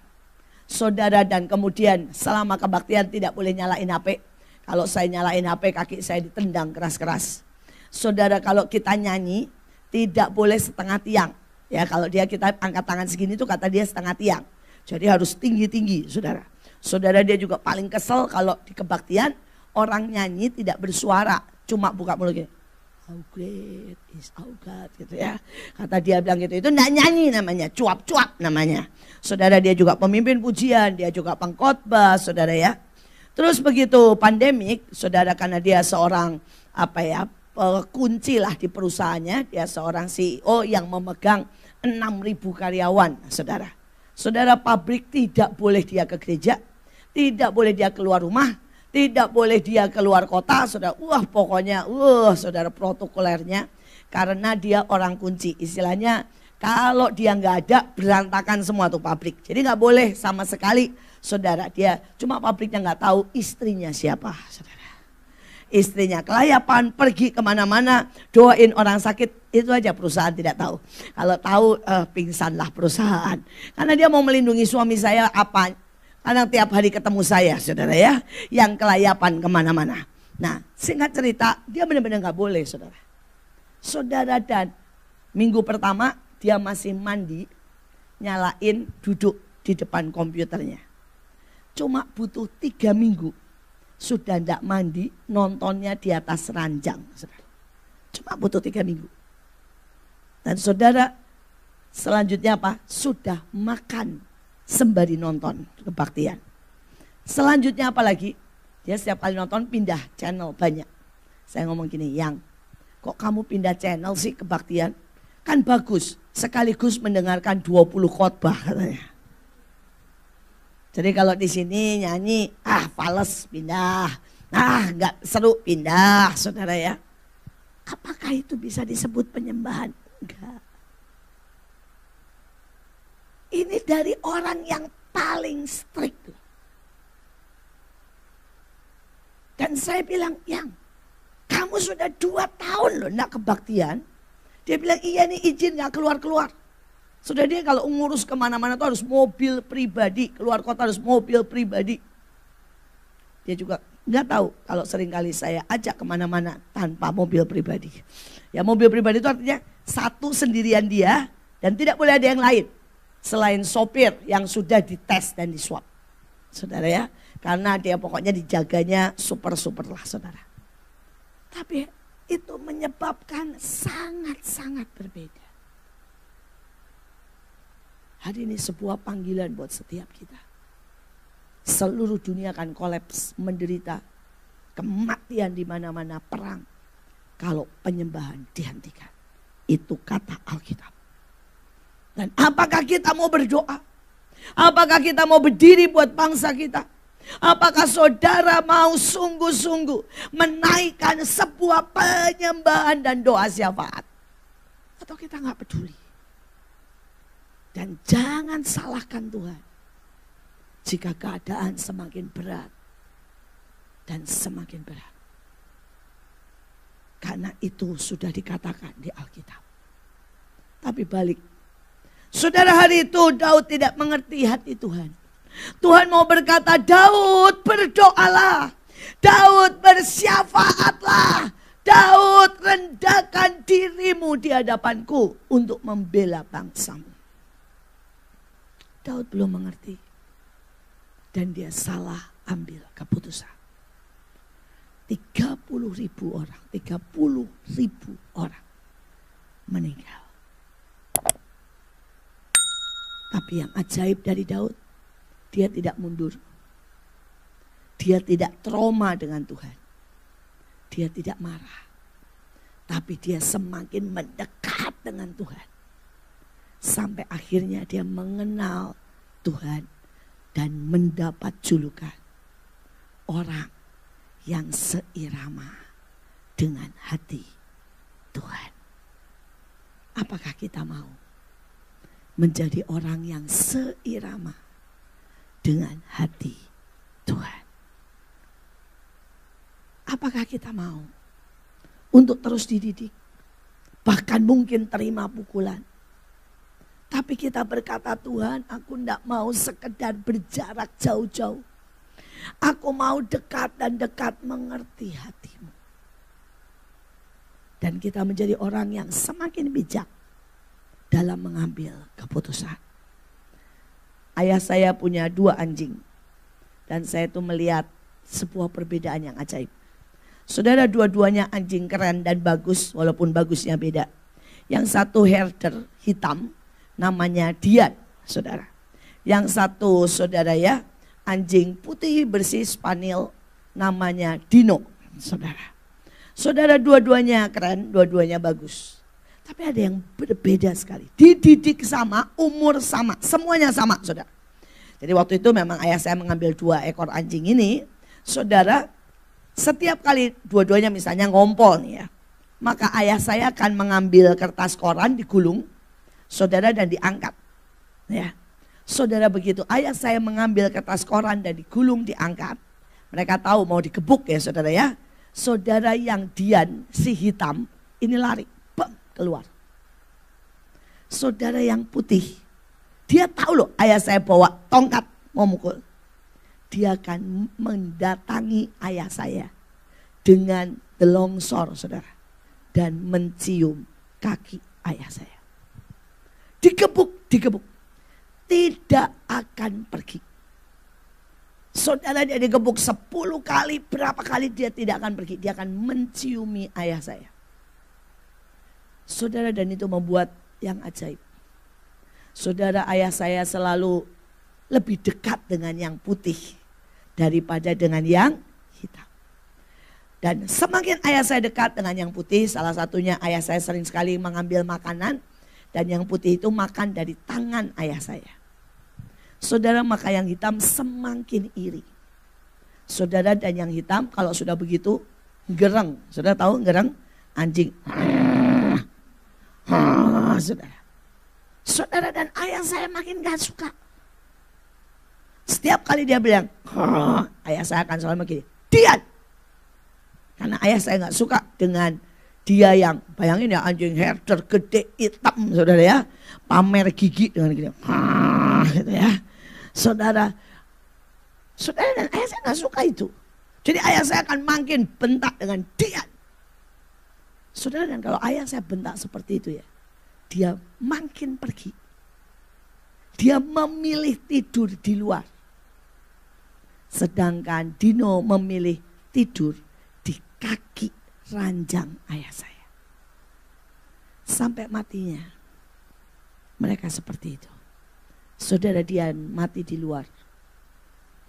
Saudara dan kemudian selama kebaktian tidak boleh nyalain HP. Kalau saya nyalain HP kaki saya ditendang keras-keras. Saudara kalau kita nyanyi tidak boleh setengah tiang. Ya kalau kita angkat tangan segini tuh kata dia setengah tiang. Jadi harus tinggi-tinggi saudara. Saudara dia juga paling kesel kalau di kebaktian orang nyanyi tidak bersuara. Cuma buka mulut gini. How great is our God gitu ya. Kata dia bilang gitu, itu enggak nyanyi namanya, cuap-cuap namanya. Saudara dia juga pemimpin pujian, dia juga pengkhotbah saudara ya. Terus begitu pandemik, saudara karena dia seorang apa ya, kunci lah di perusahaannya, dia seorang CEO yang memegang 6.000 karyawan saudara. Saudara pabrik tidak boleh dia ke gereja, tidak boleh dia keluar rumah. Tidak boleh dia keluar kota, saudara. Pokoknya, saudara protokolernya. Karena dia orang kunci. Istilahnya, kalau dia nggak ada, berantakan semua tuh pabrik. Jadi nggak boleh sama sekali, saudara. Dia cuma pabriknya nggak tahu istrinya siapa, saudara. Istrinya kelayapan, pergi kemana-mana, doain orang sakit. Itu aja perusahaan tidak tahu. Kalau tahu, pingsanlah perusahaan. Karena dia mau melindungi suami saya apa? Karena tiap hari ketemu saya saudara ya, yang kelayapan kemana-mana. Nah singkat cerita dia benar-benar gak boleh saudara. Saudara dan minggu pertama dia masih mandi, nyalain duduk di depan komputernya. Cuma butuh 3 minggu sudah gak mandi, nontonnya di atas ranjang saudara. Cuma butuh 3 minggu. Dan saudara selanjutnya apa? Sudah makan sembari nonton kebaktian. Selanjutnya apa lagi? Dia setiap kali nonton pindah channel banyak. Saya ngomong gini, Yang, kok kamu pindah channel sih kebaktian? Kan bagus, sekaligus mendengarkan 20 khotbah katanya. Jadi kalau di sini nyanyi, fales pindah. Nggak seru pindah, saudara ya. Apakah itu bisa disebut penyembahan? Enggak. Ini dari orang yang paling strict. Dan saya bilang, Yang, kamu sudah 2 tahun loh nak kebaktian. Dia bilang, iya nih izin gak keluar-keluar. Sudah dia kalau ngurus kemana-mana tuh harus mobil pribadi. Keluar kota harus mobil pribadi. Dia juga gak tahu kalau seringkali saya ajak kemana-mana tanpa mobil pribadi. Ya mobil pribadi itu artinya satu sendirian dia dan tidak boleh ada yang lain. Selain sopir yang sudah dites dan diswab. Saudara ya. Karena dia pokoknya dijaganya super-super lah saudara. Tapi itu menyebabkan sangat-sangat berbeda. Hari ini sebuah panggilan buat setiap kita. Seluruh dunia akan kolaps, menderita. Kematian di mana-mana, perang. Kalau penyembahan dihentikan. Itu kata Alkitab. Dan apakah kita mau berdoa? Apakah kita mau berdiri buat bangsa kita? Apakah saudara mau sungguh-sungguh menaikkan sebuah penyembahan dan doa syafaat? Atau kita nggak peduli? Dan jangan salahkan Tuhan jika keadaan semakin berat dan semakin berat. Karena itu sudah dikatakan di Alkitab. Tapi balik. Saudara, hari itu Daud tidak mengerti hati Tuhan. Tuhan mau berkata, Daud berdoalah, Daud bersyafaatlah, Daud rendahkan dirimu di hadapanku untuk membela bangsamu. Daud belum mengerti dan dia salah ambil keputusan. 30.000 orang meninggal. Tapi yang ajaib dari Daud, dia tidak mundur. Dia tidak trauma dengan Tuhan. Dia tidak marah. Tapi dia semakin mendekat dengan Tuhan. Sampai akhirnya dia mengenal Tuhan dan mendapat julukan orang yang seirama dengan hati Tuhan. Apakah kita mau menjadi orang yang seirama dengan hati Tuhan? Apakah kita mau untuk terus dididik, bahkan mungkin terima pukulan, tapi kita berkata, Tuhan, aku tidak mau sekedar berjarak jauh-jauh, aku mau dekat dan dekat mengerti hatimu. Dan kita menjadi orang yang semakin bijak dalam mengambil keputusan. Ayah saya punya 2 anjing. Dan saya tuh melihat sebuah perbedaan yang ajaib. Saudara, dua-duanya anjing keren dan bagus, walaupun bagusnya beda. Yang satu herder hitam, namanya Dian, saudara. Yang satu, saudara ya, anjing putih bersih Spanyol, namanya Dino, saudara. Saudara, dua-duanya keren, dua-duanya bagus. Tapi ada yang berbeda sekali. Dididik sama, umur sama, semuanya sama, saudara. Jadi waktu itu memang ayah saya mengambil 2 ekor anjing ini. Saudara, setiap kali dua-duanya misalnya ngompol nih ya. Maka ayah saya akan mengambil kertas koran digulung, saudara, dan diangkat. Ya. Saudara, begitu ayah saya mengambil kertas koran dan digulung, diangkat. Mereka tahu mau digebuk ya saudara ya. Saudara, yang Dian si hitam ini lari. Keluar. Saudara, yang putih, dia tahu loh ayah saya bawa tongkat mau mukul. Dia akan mendatangi ayah saya dengan telongsor, saudara, dan mencium kaki ayah saya. Digebuk, tidak akan pergi. Saudara, dia digebuk 10 kali, berapa kali dia tidak akan pergi. Dia akan menciumi ayah saya. Saudara, dan itu membuat yang ajaib. Saudara, ayah saya selalu lebih dekat dengan yang putih daripada dengan yang hitam. Dan semakin ayah saya dekat dengan yang putih, salah satunya ayah saya sering sekali mengambil makanan, dan yang putih itu makan dari tangan ayah saya. Saudara, maka yang hitam semakin iri. Saudara, dan yang hitam kalau sudah begitu gereng. Saudara tahu gereng? Anjing. Saudara, dan ayah saya makin gak suka. Setiap kali dia bilang, ayah saya akan selalu begini, Dian. Karena ayah saya gak suka dengan dia yang, bayangin ya, anjing herder gede hitam, saudara ya, pamer gigi dengan gini, gitu ya. Saudara, dan ayah saya gak suka itu. Jadi ayah saya akan makin bentak dengan Dian. Saudara, dan kalau ayah saya bentak seperti itu ya, dia makin pergi. Dia memilih tidur di luar. Sedangkan Dino memilih tidur di kaki ranjang ayah saya. Sampai matinya mereka seperti itu. Saudara, dia mati di luar.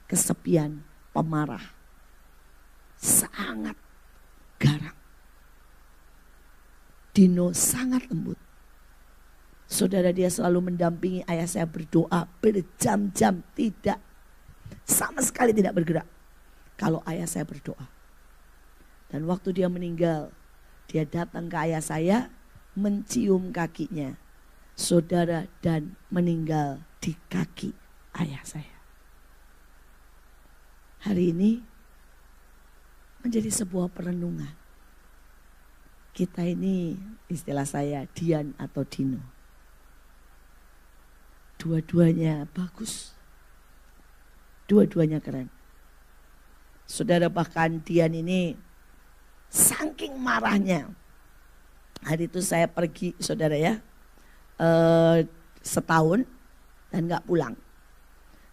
Kesepian, pemarah. Sangat garang. Dino sangat lembut. Saudara, dia selalu mendampingi ayah saya berdoa berjam-jam, tidak Sama sekali tidak bergerak. Kalau ayah saya berdoa. Dan waktu dia meninggal, dia datang ke ayah saya, mencium kakinya. Saudara, dan meninggal di kaki ayah saya. Hari ini menjadi sebuah perenungan. Kita ini, istilah saya, Dian atau Dino. Dua-duanya bagus. Dua-duanya keren. Saudara, bahkan Dian ini saking marahnya. Hari itu saya pergi, saudara ya, setahun dan gak pulang.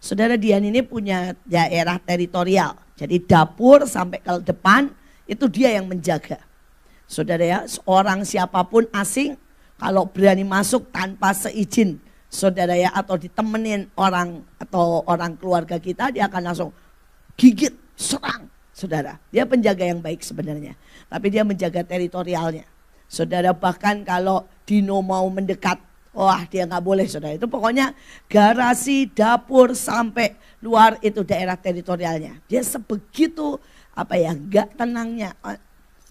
Saudara, Dian ini punya daerah teritorial. Jadi dapur sampai ke depan itu dia yang menjaga. Saudara ya, seorang siapapun asing kalau berani masuk tanpa seizin saudara ya, atau ditemenin orang atau orang keluarga kita, dia akan langsung gigit, serang. Saudara, dia penjaga yang baik sebenarnya, tapi dia menjaga teritorialnya. Saudara, bahkan kalau Dino mau mendekat, wah dia nggak boleh, saudara. Itu pokoknya garasi, dapur sampai luar itu daerah teritorialnya. Dia sebegitu nggak tenangnya,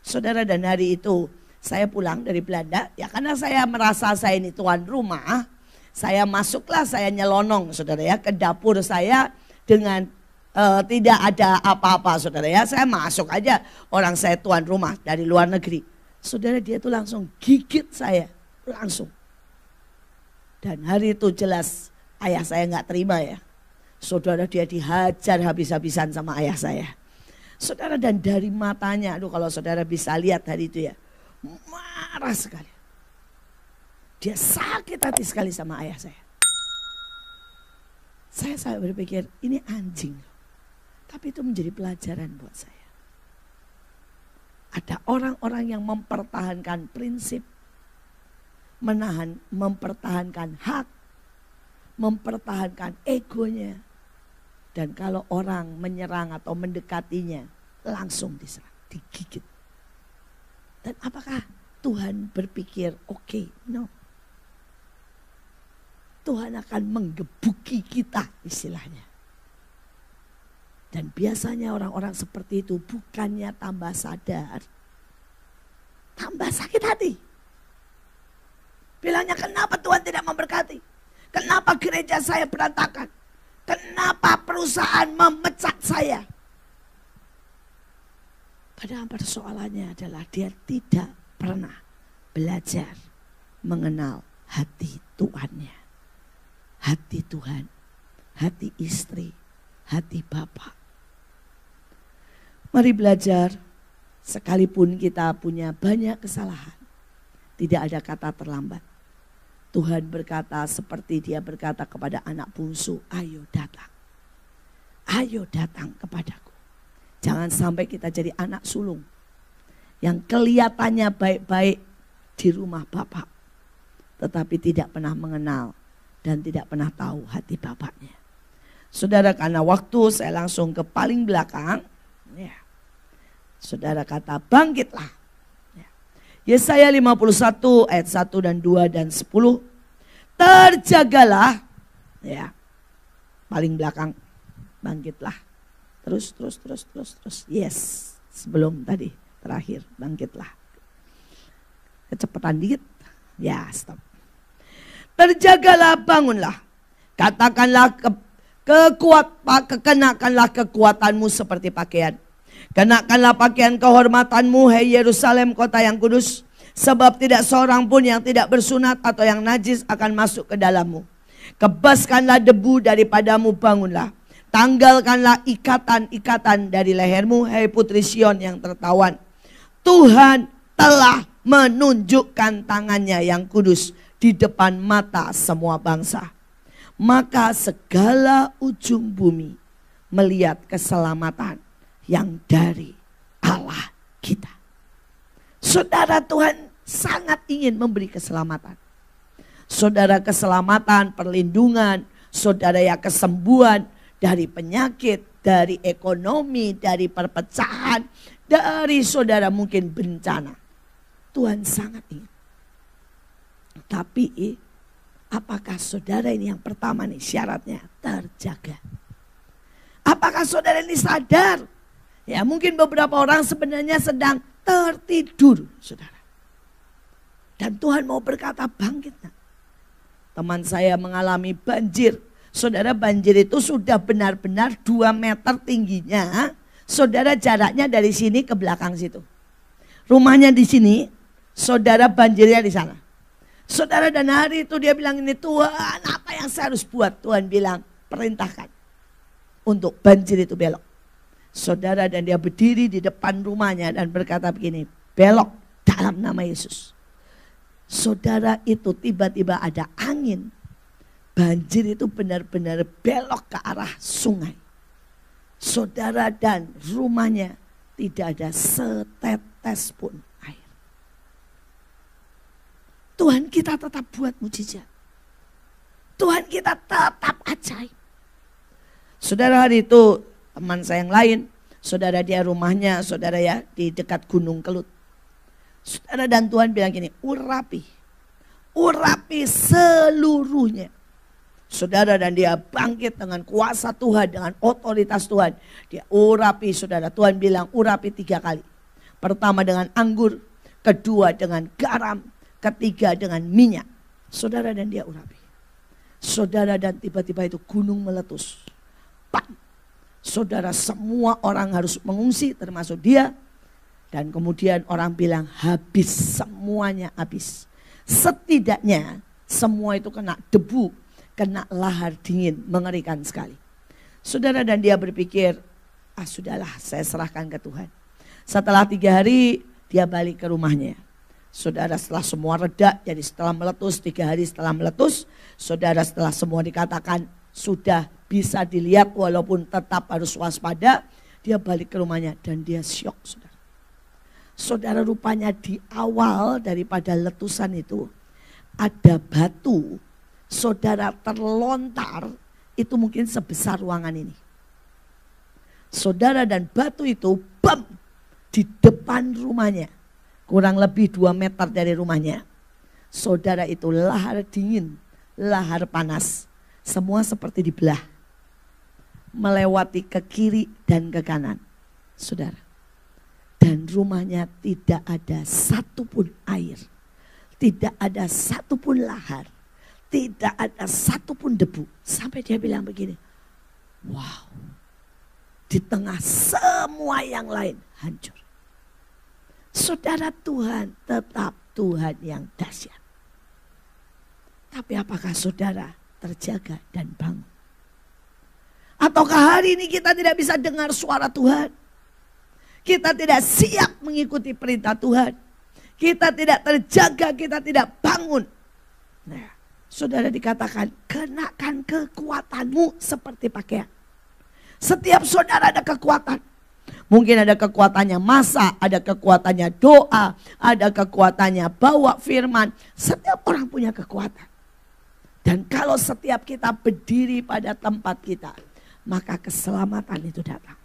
saudara. Dan hari itu saya pulang dari Belanda, ya karena saya merasa saya ini tuan rumah. Saya masuklah, saya nyelonong saudara ya ke dapur saya dengan tidak ada apa-apa saudara ya. Saya masuk aja, orang saya tuan rumah dari luar negeri. Saudara, dia tuh langsung gigit saya, langsung. Dan hari itu jelas ayah saya nggak terima ya. Saudara, dia dihajar habis-habisan sama ayah saya. Saudara, dan dari matanya, aduh kalau saudara bisa lihat hari itu ya, marah sekali. Dia sakit hati sekali sama ayah saya. Saya berpikir ini anjing. Tapi itu menjadi pelajaran buat saya. Ada orang-orang yang mempertahankan prinsip. Mempertahankan hak. Mempertahankan egonya. Dan kalau orang menyerang atau mendekatinya, langsung diserang, digigit. Dan apakah Tuhan berpikir oke, no. Tuhan akan menggebuki kita istilahnya. Dan biasanya orang-orang seperti itu bukannya tambah sadar, tambah sakit hati. Bilangnya, kenapa Tuhan tidak memberkati? Kenapa gereja saya berantakan? Kenapa perusahaan memecat saya? Padahal persoalannya adalah dia tidak pernah belajar mengenal hati Tuhannya. Hati Tuhan, hati istri, hati Bapa. Mari belajar, sekalipun kita punya banyak kesalahan, tidak ada kata terlambat. Tuhan berkata seperti dia berkata kepada anak bungsu, ayo datang. Ayo datang kepadaku. Jangan sampai kita jadi anak sulung yang kelihatannya baik-baik di rumah Bapak, tetapi tidak pernah mengenal dan tidak pernah tahu hati Bapaknya. Saudara, karena waktu saya langsung ke paling belakang. Ya. Saudara kata bangkitlah. Ya. Yesaya 51 ayat 1 dan 2 dan 10. Terjagalah. Ya. Paling belakang. Bangkitlah. Terus. Yes. Sebelum tadi terakhir bangkitlah. Kecepatan dikit. Ya, stop. Terjagalah, bangunlah. Katakanlah kenakanlah kekuatanmu seperti pakaian. Kenakanlah pakaian kehormatanmu, hai Yerusalem, kota yang kudus. Sebab tidak seorang pun yang tidak bersunat atau yang najis akan masuk ke dalammu. Kebaskanlah debu daripadamu, bangunlah. Tanggalkanlah ikatan-ikatan dari lehermu, hai putri Sion yang tertawan. Tuhan telah menunjukkan tangannya yang kudus di depan mata semua bangsa. Maka segala ujung bumi melihat keselamatan yang dari Allah kita. Saudara, Tuhan sangat ingin memberi keselamatan. Saudara, keselamatan, perlindungan, saudara ya kesembuhan dari penyakit, dari ekonomi, dari perpecahan, dari saudara mungkin bencana. Tuhan sangat ingin. Tapi apakah saudara ini yang pertama nih syaratnya terjaga? apakah saudara ini sadar? Ya, mungkin beberapa orang sebenarnya sedang tertidur, saudara. Dan Tuhan mau berkata bangkit. Teman saya mengalami banjir. Saudara, banjir itu sudah benar-benar 2 meter tingginya. Saudara, jaraknya dari sini ke belakang situ. Rumahnya di sini, saudara, banjirnya di sana. Saudara, dan hari itu dia bilang ini, Tuhan apa yang saya harus buat? Tuhan bilang, perintahkan untuk banjir itu belok. Saudara, dan dia berdiri di depan rumahnya dan berkata begini, belok dalam nama Yesus. Saudara, itu tiba-tiba ada angin. Banjir itu benar-benar belok ke arah sungai. Saudara, dan rumahnya tidak ada setetes pun air. Tuhan kita tetap buat mujizat. Tuhan kita tetap ajaib. Saudara, hari itu teman saya yang lain, saudara, dia rumahnya, saudara ya, di dekat Gunung Kelut. Saudara, dan Tuhan bilang gini, urapi seluruhnya. Saudara, dan dia bangkit dengan kuasa Tuhan, dengan otoritas Tuhan. Dia urapi, saudara. Tuhan bilang urapi 3 kali. Pertama dengan anggur, kedua dengan garam, ketiga dengan minyak. Saudara, dan dia urapi. Saudara, dan tiba-tiba itu gunung meletus. Bam! Saudara, semua orang harus mengungsi termasuk dia. Dan kemudian orang bilang habis, semuanya habis. Setidaknya semua itu kena debu, kena lahar dingin, mengerikan sekali. Saudara, dan dia berpikir, sudahlah, saya serahkan ke Tuhan. Setelah 3 hari dia balik ke rumahnya. Saudara, setelah semua reda, jadi setelah meletus, 3 hari setelah meletus, saudara, setelah semua dikatakan sudah bisa dilihat walaupun tetap harus waspada, dia balik ke rumahnya dan dia syok, saudara. Saudara, rupanya di awal daripada letusan itu ada batu, saudara, terlontar, itu mungkin sebesar ruangan ini. Saudara, dan batu itu bam di depan rumahnya, kurang lebih 2 meter dari rumahnya. Saudara, itu lahar dingin, lahar panas, semua seperti dibelah, melewati ke kiri dan ke kanan, saudara. Dan rumahnya tidak ada satupun air, tidak ada satupun lahar, tidak ada satupun debu. Sampai dia bilang begini, wow, di tengah semua yang lain hancur. Saudara, Tuhan tetap Tuhan yang dahsyat. Tapi apakah saudara terjaga dan bangun? Ataukah hari ini kita tidak bisa dengar suara Tuhan? Kita tidak siap mengikuti perintah Tuhan. Kita tidak terjaga, kita tidak bangun. Nah, saudara, dikatakan kenakan kekuatanmu seperti pakaian. Setiap saudara ada kekuatan. Mungkin ada kekuatannya masak, ada kekuatannya doa, ada kekuatannya bawa firman. Setiap orang punya kekuatan. Dan kalau setiap kita berdiri pada tempat kita, maka keselamatan itu datang.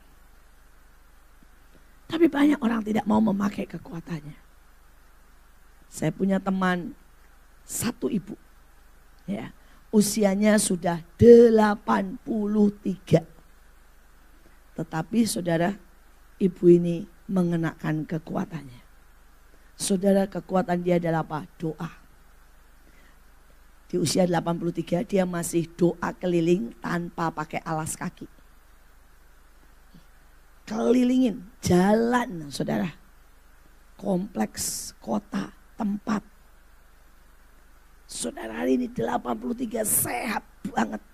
Tapi banyak orang tidak mau memakai kekuatannya. Saya punya teman, satu ibu, ya, usianya sudah 83. Tetapi saudara, ibu ini mengenakan kekuatannya. Saudara, kekuatan dia adalah apa? Doa. Di usia 83 dia masih doa keliling tanpa pakai alas kaki. Kelilingin jalan, saudara. Kompleks, kota, tempat. Saudara, hari ini 83 sehat banget.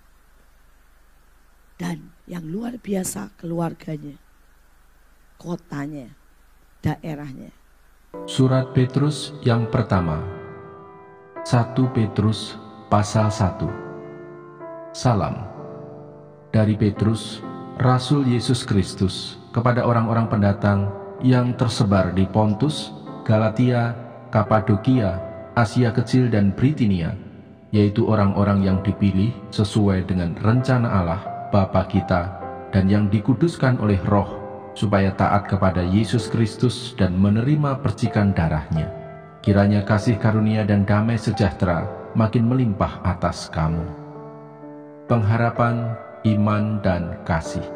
Dan yang luar biasa keluarganya, kotanya, daerahnya. Surat Petrus yang pertama, 1 Petrus pasal 1. Salam dari Petrus, Rasul Yesus Kristus, kepada orang-orang pendatang yang tersebar di Pontus, Galatia, Kapadokia, Asia Kecil dan Bitinia, yaitu orang-orang yang dipilih sesuai dengan rencana Allah Bapa kita dan yang dikuduskan oleh Roh, supaya taat kepada Yesus Kristus dan menerima percikan darahnya. Kiranya kasih karunia dan damai sejahtera makin melimpah atas kamu. Pengharapan, iman, dan kasih.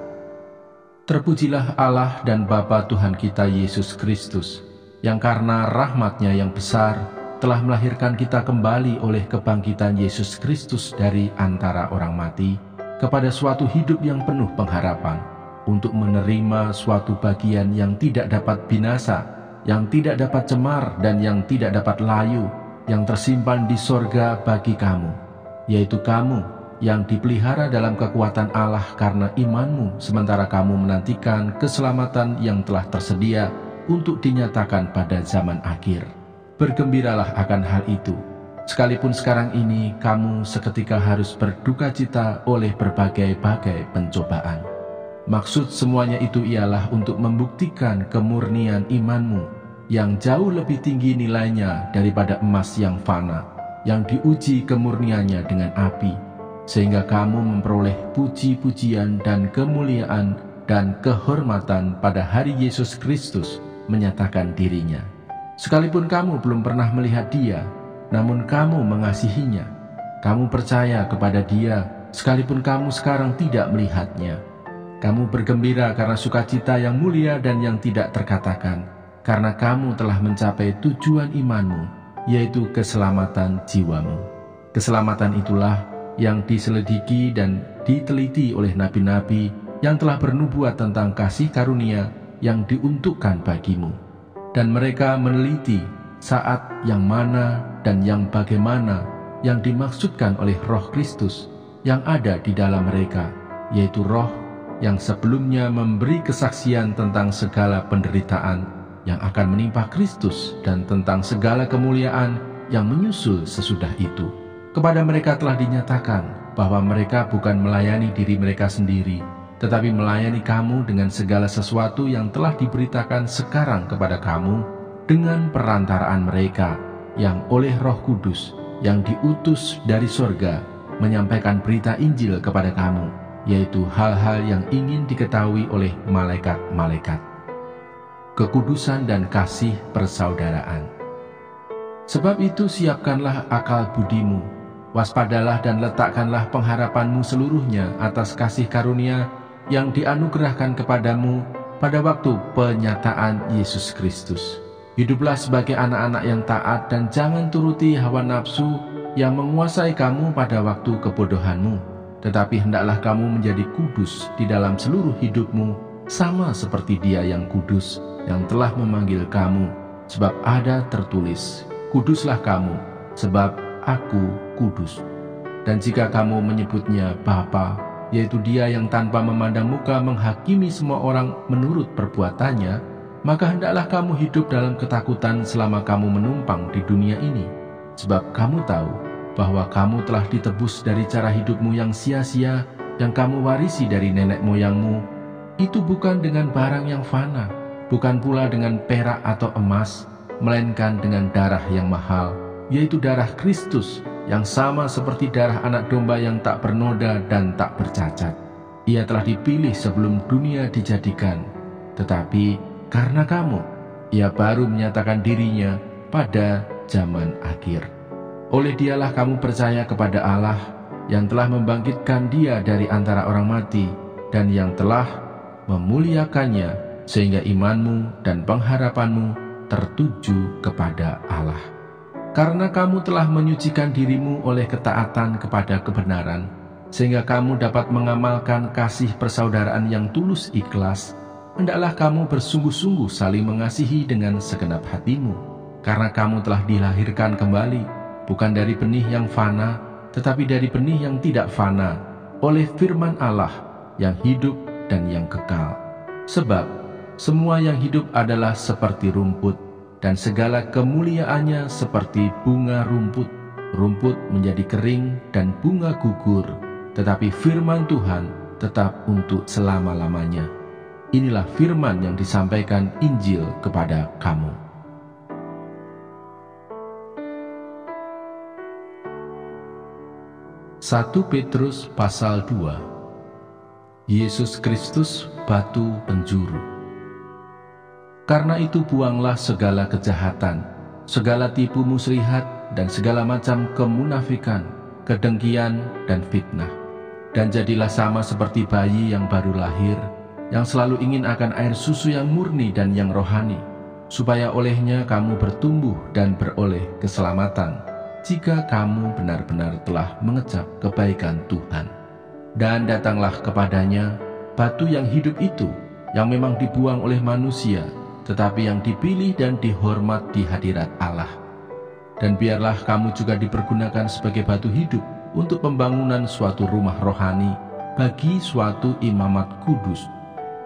Terpujilah Allah dan Bapa Tuhan kita Yesus Kristus, yang karena rahmat-Nya yang besar telah melahirkan kita kembali oleh kebangkitan Yesus Kristus dari antara orang mati kepada suatu hidup yang penuh pengharapan, untuk menerima suatu bagian yang tidak dapat binasa, yang tidak dapat cemar dan yang tidak dapat layu, yang tersimpan di sorga bagi kamu, yaitu kamu yang dipelihara dalam kekuatan Allah karena imanmu, sementara kamu menantikan keselamatan yang telah tersedia untuk dinyatakan pada zaman akhir. Bergembiralah akan hal itu, sekalipun sekarang ini kamu seketika harus berduka cita oleh berbagai-bagai pencobaan. Maksud semuanya itu ialah untuk membuktikan kemurnian imanmu yang jauh lebih tinggi nilainya daripada emas yang fana, yang diuji kemurniannya dengan api, sehingga kamu memperoleh puji-pujian dan kemuliaan dan kehormatan pada hari Yesus Kristus menyatakan dirinya. Sekalipun kamu belum pernah melihat Dia, namun kamu mengasihinya. Kamu percaya kepada Dia, sekalipun kamu sekarang tidak melihatnya. Kamu bergembira karena sukacita yang mulia dan yang tidak terkatakan, karena kamu telah mencapai tujuan imanmu, yaitu keselamatan jiwamu. Keselamatan itulah yang diselidiki dan diteliti oleh nabi-nabi yang telah bernubuat tentang kasih karunia yang diuntukkan bagimu. Dan mereka meneliti saat yang mana dan yang bagaimana yang dimaksudkan oleh Roh Kristus yang ada di dalam mereka, yaitu Roh yang sebelumnya memberi kesaksian tentang segala penderitaan yang akan menimpa Kristus dan tentang segala kemuliaan yang menyusul sesudah itu. Kepada mereka telah dinyatakan bahwa mereka bukan melayani diri mereka sendiri, tetapi melayani kamu dengan segala sesuatu yang telah diberitakan sekarang kepada kamu dengan perantaraan mereka yang oleh Roh Kudus yang diutus dari sorga menyampaikan berita Injil kepada kamu, yaitu hal-hal yang ingin diketahui oleh malaikat-malaikat. Kekudusan dan kasih persaudaraan. Sebab itu siapkanlah akal budimu, waspadalah dan letakkanlah pengharapanmu seluruhnya atas kasih karunia yang dianugerahkan kepadamu pada waktu penyataan Yesus Kristus. Hiduplah sebagai anak-anak yang taat dan jangan turuti hawa nafsu yang menguasai kamu pada waktu kebodohanmu, tetapi hendaklah kamu menjadi kudus di dalam seluruh hidupmu, sama seperti Dia yang kudus, yang telah memanggil kamu. Sebab ada tertulis, kuduslah kamu, sebab Aku kudus. Dan jika kamu menyebutnya Bapa, yaitu Dia yang tanpa memandang muka menghakimi semua orang menurut perbuatannya, maka hendaklah kamu hidup dalam ketakutan selama kamu menumpang di dunia ini. Sebab kamu tahu bahwa kamu telah ditebus dari cara hidupmu yang sia-sia, yang kamu warisi dari nenek moyangmu. Itu bukan dengan barang yang fana, bukan pula dengan perak atau emas, melainkan dengan darah yang mahal, yaitu darah Kristus, yang sama seperti darah anak domba yang tak bernoda dan tak bercacat. Ia telah dipilih sebelum dunia dijadikan, tetapi karena kamu, Ia baru menyatakan dirinya pada zaman akhir. Oleh Dialah kamu percaya kepada Allah, yang telah membangkitkan Dia dari antara orang mati, dan yang telah memuliakannya, sehingga imanmu dan pengharapanmu tertuju kepada Allah. Karena kamu telah menyucikan dirimu oleh ketaatan kepada kebenaran, sehingga kamu dapat mengamalkan kasih persaudaraan yang tulus ikhlas, hendaklah kamu bersungguh-sungguh saling mengasihi dengan segenap hatimu, karena kamu telah dilahirkan kembali, bukan dari benih yang fana, tetapi dari benih yang tidak fana, oleh firman Allah yang hidup dan yang kekal. Sebab semua yang hidup adalah seperti rumput, dan segala kemuliaannya seperti bunga rumput. Rumput menjadi kering dan bunga gugur, tetapi firman Tuhan tetap untuk selama-lamanya. Inilah firman yang disampaikan Injil kepada kamu. Satu Petrus pasal 2. Yesus Kristus batu penjuru. Karena itu buanglah segala kejahatan, segala tipu muslihat, dan segala macam kemunafikan, kedengkian, dan fitnah. Dan jadilah sama seperti bayi yang baru lahir, yang selalu ingin akan air susu yang murni dan yang rohani, supaya olehnya kamu bertumbuh dan beroleh keselamatan, jika kamu benar-benar telah mengecap kebaikan Tuhan. Dan datanglah kepadanya batu yang hidup itu, yang memang dibuang oleh manusia, tetapi yang dipilih dan dihormat di hadirat Allah. Dan biarlah kamu juga dipergunakan sebagai batu hidup untuk pembangunan suatu rumah rohani bagi suatu imamat kudus,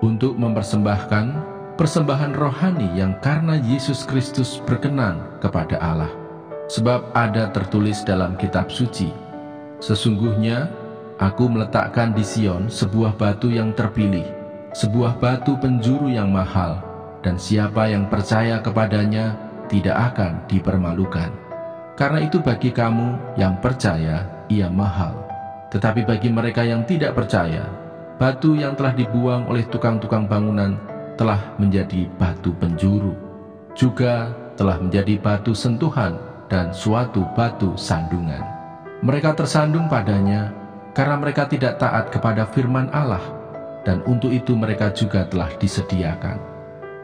untuk mempersembahkan persembahan rohani yang karena Yesus Kristus berkenan kepada Allah. Sebab ada tertulis dalam kitab suci, "Sesungguhnya Aku meletakkan di Sion sebuah batu yang terpilih, sebuah batu penjuru yang mahal, dan siapa yang percaya kepadanya tidak akan dipermalukan. Karena itu bagi kamu yang percaya, ia mahal. Tetapi bagi mereka yang tidak percaya, batu yang telah dibuang oleh tukang-tukang bangunan telah menjadi batu penjuru, juga telah menjadi batu sentuhan dan suatu batu sandungan. Mereka tersandung padanya karena mereka tidak taat kepada firman Allah, dan untuk itu mereka juga telah disediakan.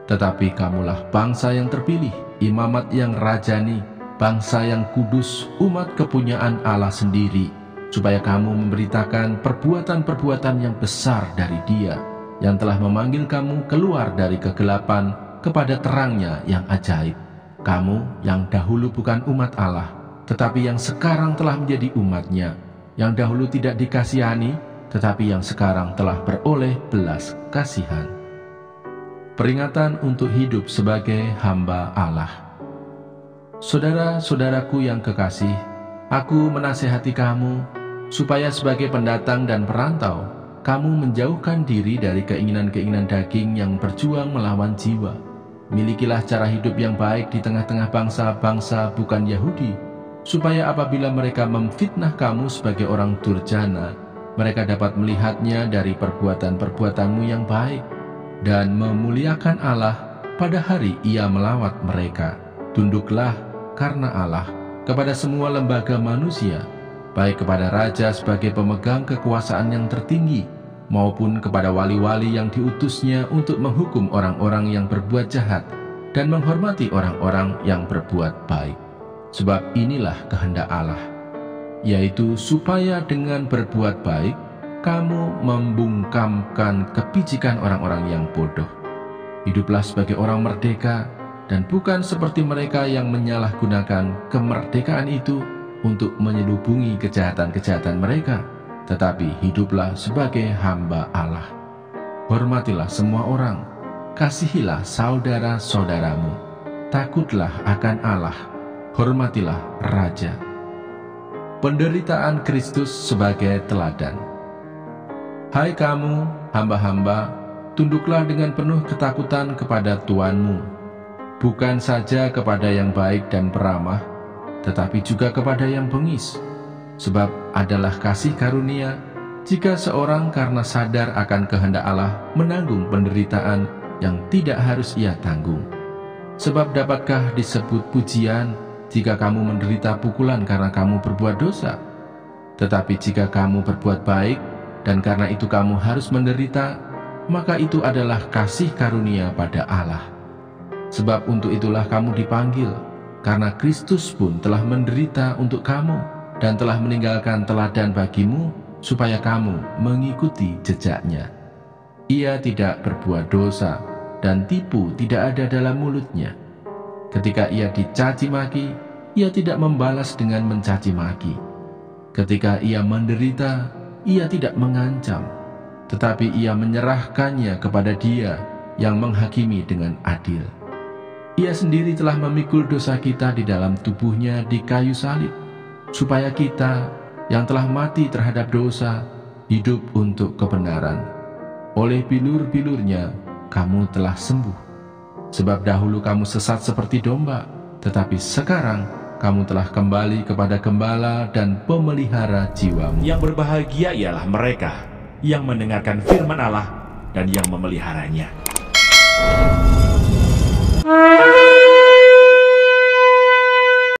Tetapi kamulah bangsa yang terpilih, imamat yang rajani, bangsa yang kudus, umat kepunyaan Allah sendiri, supaya kamu memberitakan perbuatan-perbuatan yang besar dari Dia, yang telah memanggil kamu keluar dari kegelapan kepada terangnya yang ajaib. Kamu yang dahulu bukan umat Allah, tetapi yang sekarang telah menjadi umat-Nya, yang dahulu tidak dikasihani, tetapi yang sekarang telah beroleh belas kasihan. Peringatan untuk hidup sebagai hamba Allah. Saudara-saudaraku yang kekasih, aku menasihati kamu, supaya sebagai pendatang dan perantau, kamu menjauhkan diri dari keinginan-keinginan daging yang berjuang melawan jiwa. Milikilah cara hidup yang baik di tengah-tengah bangsa-bangsa bukan Yahudi, supaya apabila mereka memfitnah kamu sebagai orang durjana, mereka dapat melihatnya dari perbuatan-perbuatanmu yang baik, dan memuliakan Allah pada hari Ia melawat mereka. Tunduklah karena Allah kepada semua lembaga manusia, baik kepada raja sebagai pemegang kekuasaan yang tertinggi, maupun kepada wali-wali yang diutusnya untuk menghukum orang-orang yang berbuat jahat, dan menghormati orang-orang yang berbuat baik. Sebab inilah kehendak Allah, yaitu supaya dengan berbuat baik, kamu membungkamkan kepicikan orang-orang yang bodoh. Hiduplah sebagai orang merdeka, dan bukan seperti mereka yang menyalahgunakan kemerdekaan itu untuk menyelubungi kejahatan-kejahatan mereka, tetapi hiduplah sebagai hamba Allah. Hormatilah semua orang, kasihilah saudara-saudaramu, takutlah akan Allah, hormatilah Raja. Penderitaan Kristus sebagai teladan. Hai kamu, hamba-hamba, tunduklah dengan penuh ketakutan kepada Tuanmu, bukan saja kepada yang baik dan peramah, tetapi juga kepada yang bengis. Sebab adalah kasih karunia jika seorang karena sadar akan kehendak Allah menanggung penderitaan yang tidak harus ia tanggung. Sebab dapatkah disebut pujian jika kamu menderita pukulan karena kamu berbuat dosa? Tetapi jika kamu berbuat baik, dan karena itu kamu harus menderita, maka itu adalah kasih karunia pada Allah. Sebab untuk itulah kamu dipanggil, karena Kristus pun telah menderita untuk kamu, dan telah meninggalkan teladan bagimu, supaya kamu mengikuti jejaknya. Ia tidak berbuat dosa, dan tipu tidak ada dalam mulutnya. Ketika ia dicaci maki, ia tidak membalas dengan mencaci maki. Ketika ia menderita, ia tidak mengancam, tetapi ia menyerahkannya kepada Dia yang menghakimi dengan adil. Ia sendiri telah memikul dosa kita di dalam tubuhnya di kayu salib, supaya kita yang telah mati terhadap dosa, hidup untuk kebenaran. Oleh bilur-bilurnya, kamu telah sembuh. Sebab dahulu kamu sesat seperti domba, tetapi sekarang kamu telah kembali kepada gembala dan pemelihara jiwamu. Yang berbahagia ialah mereka yang mendengarkan firman Allah dan yang memeliharanya.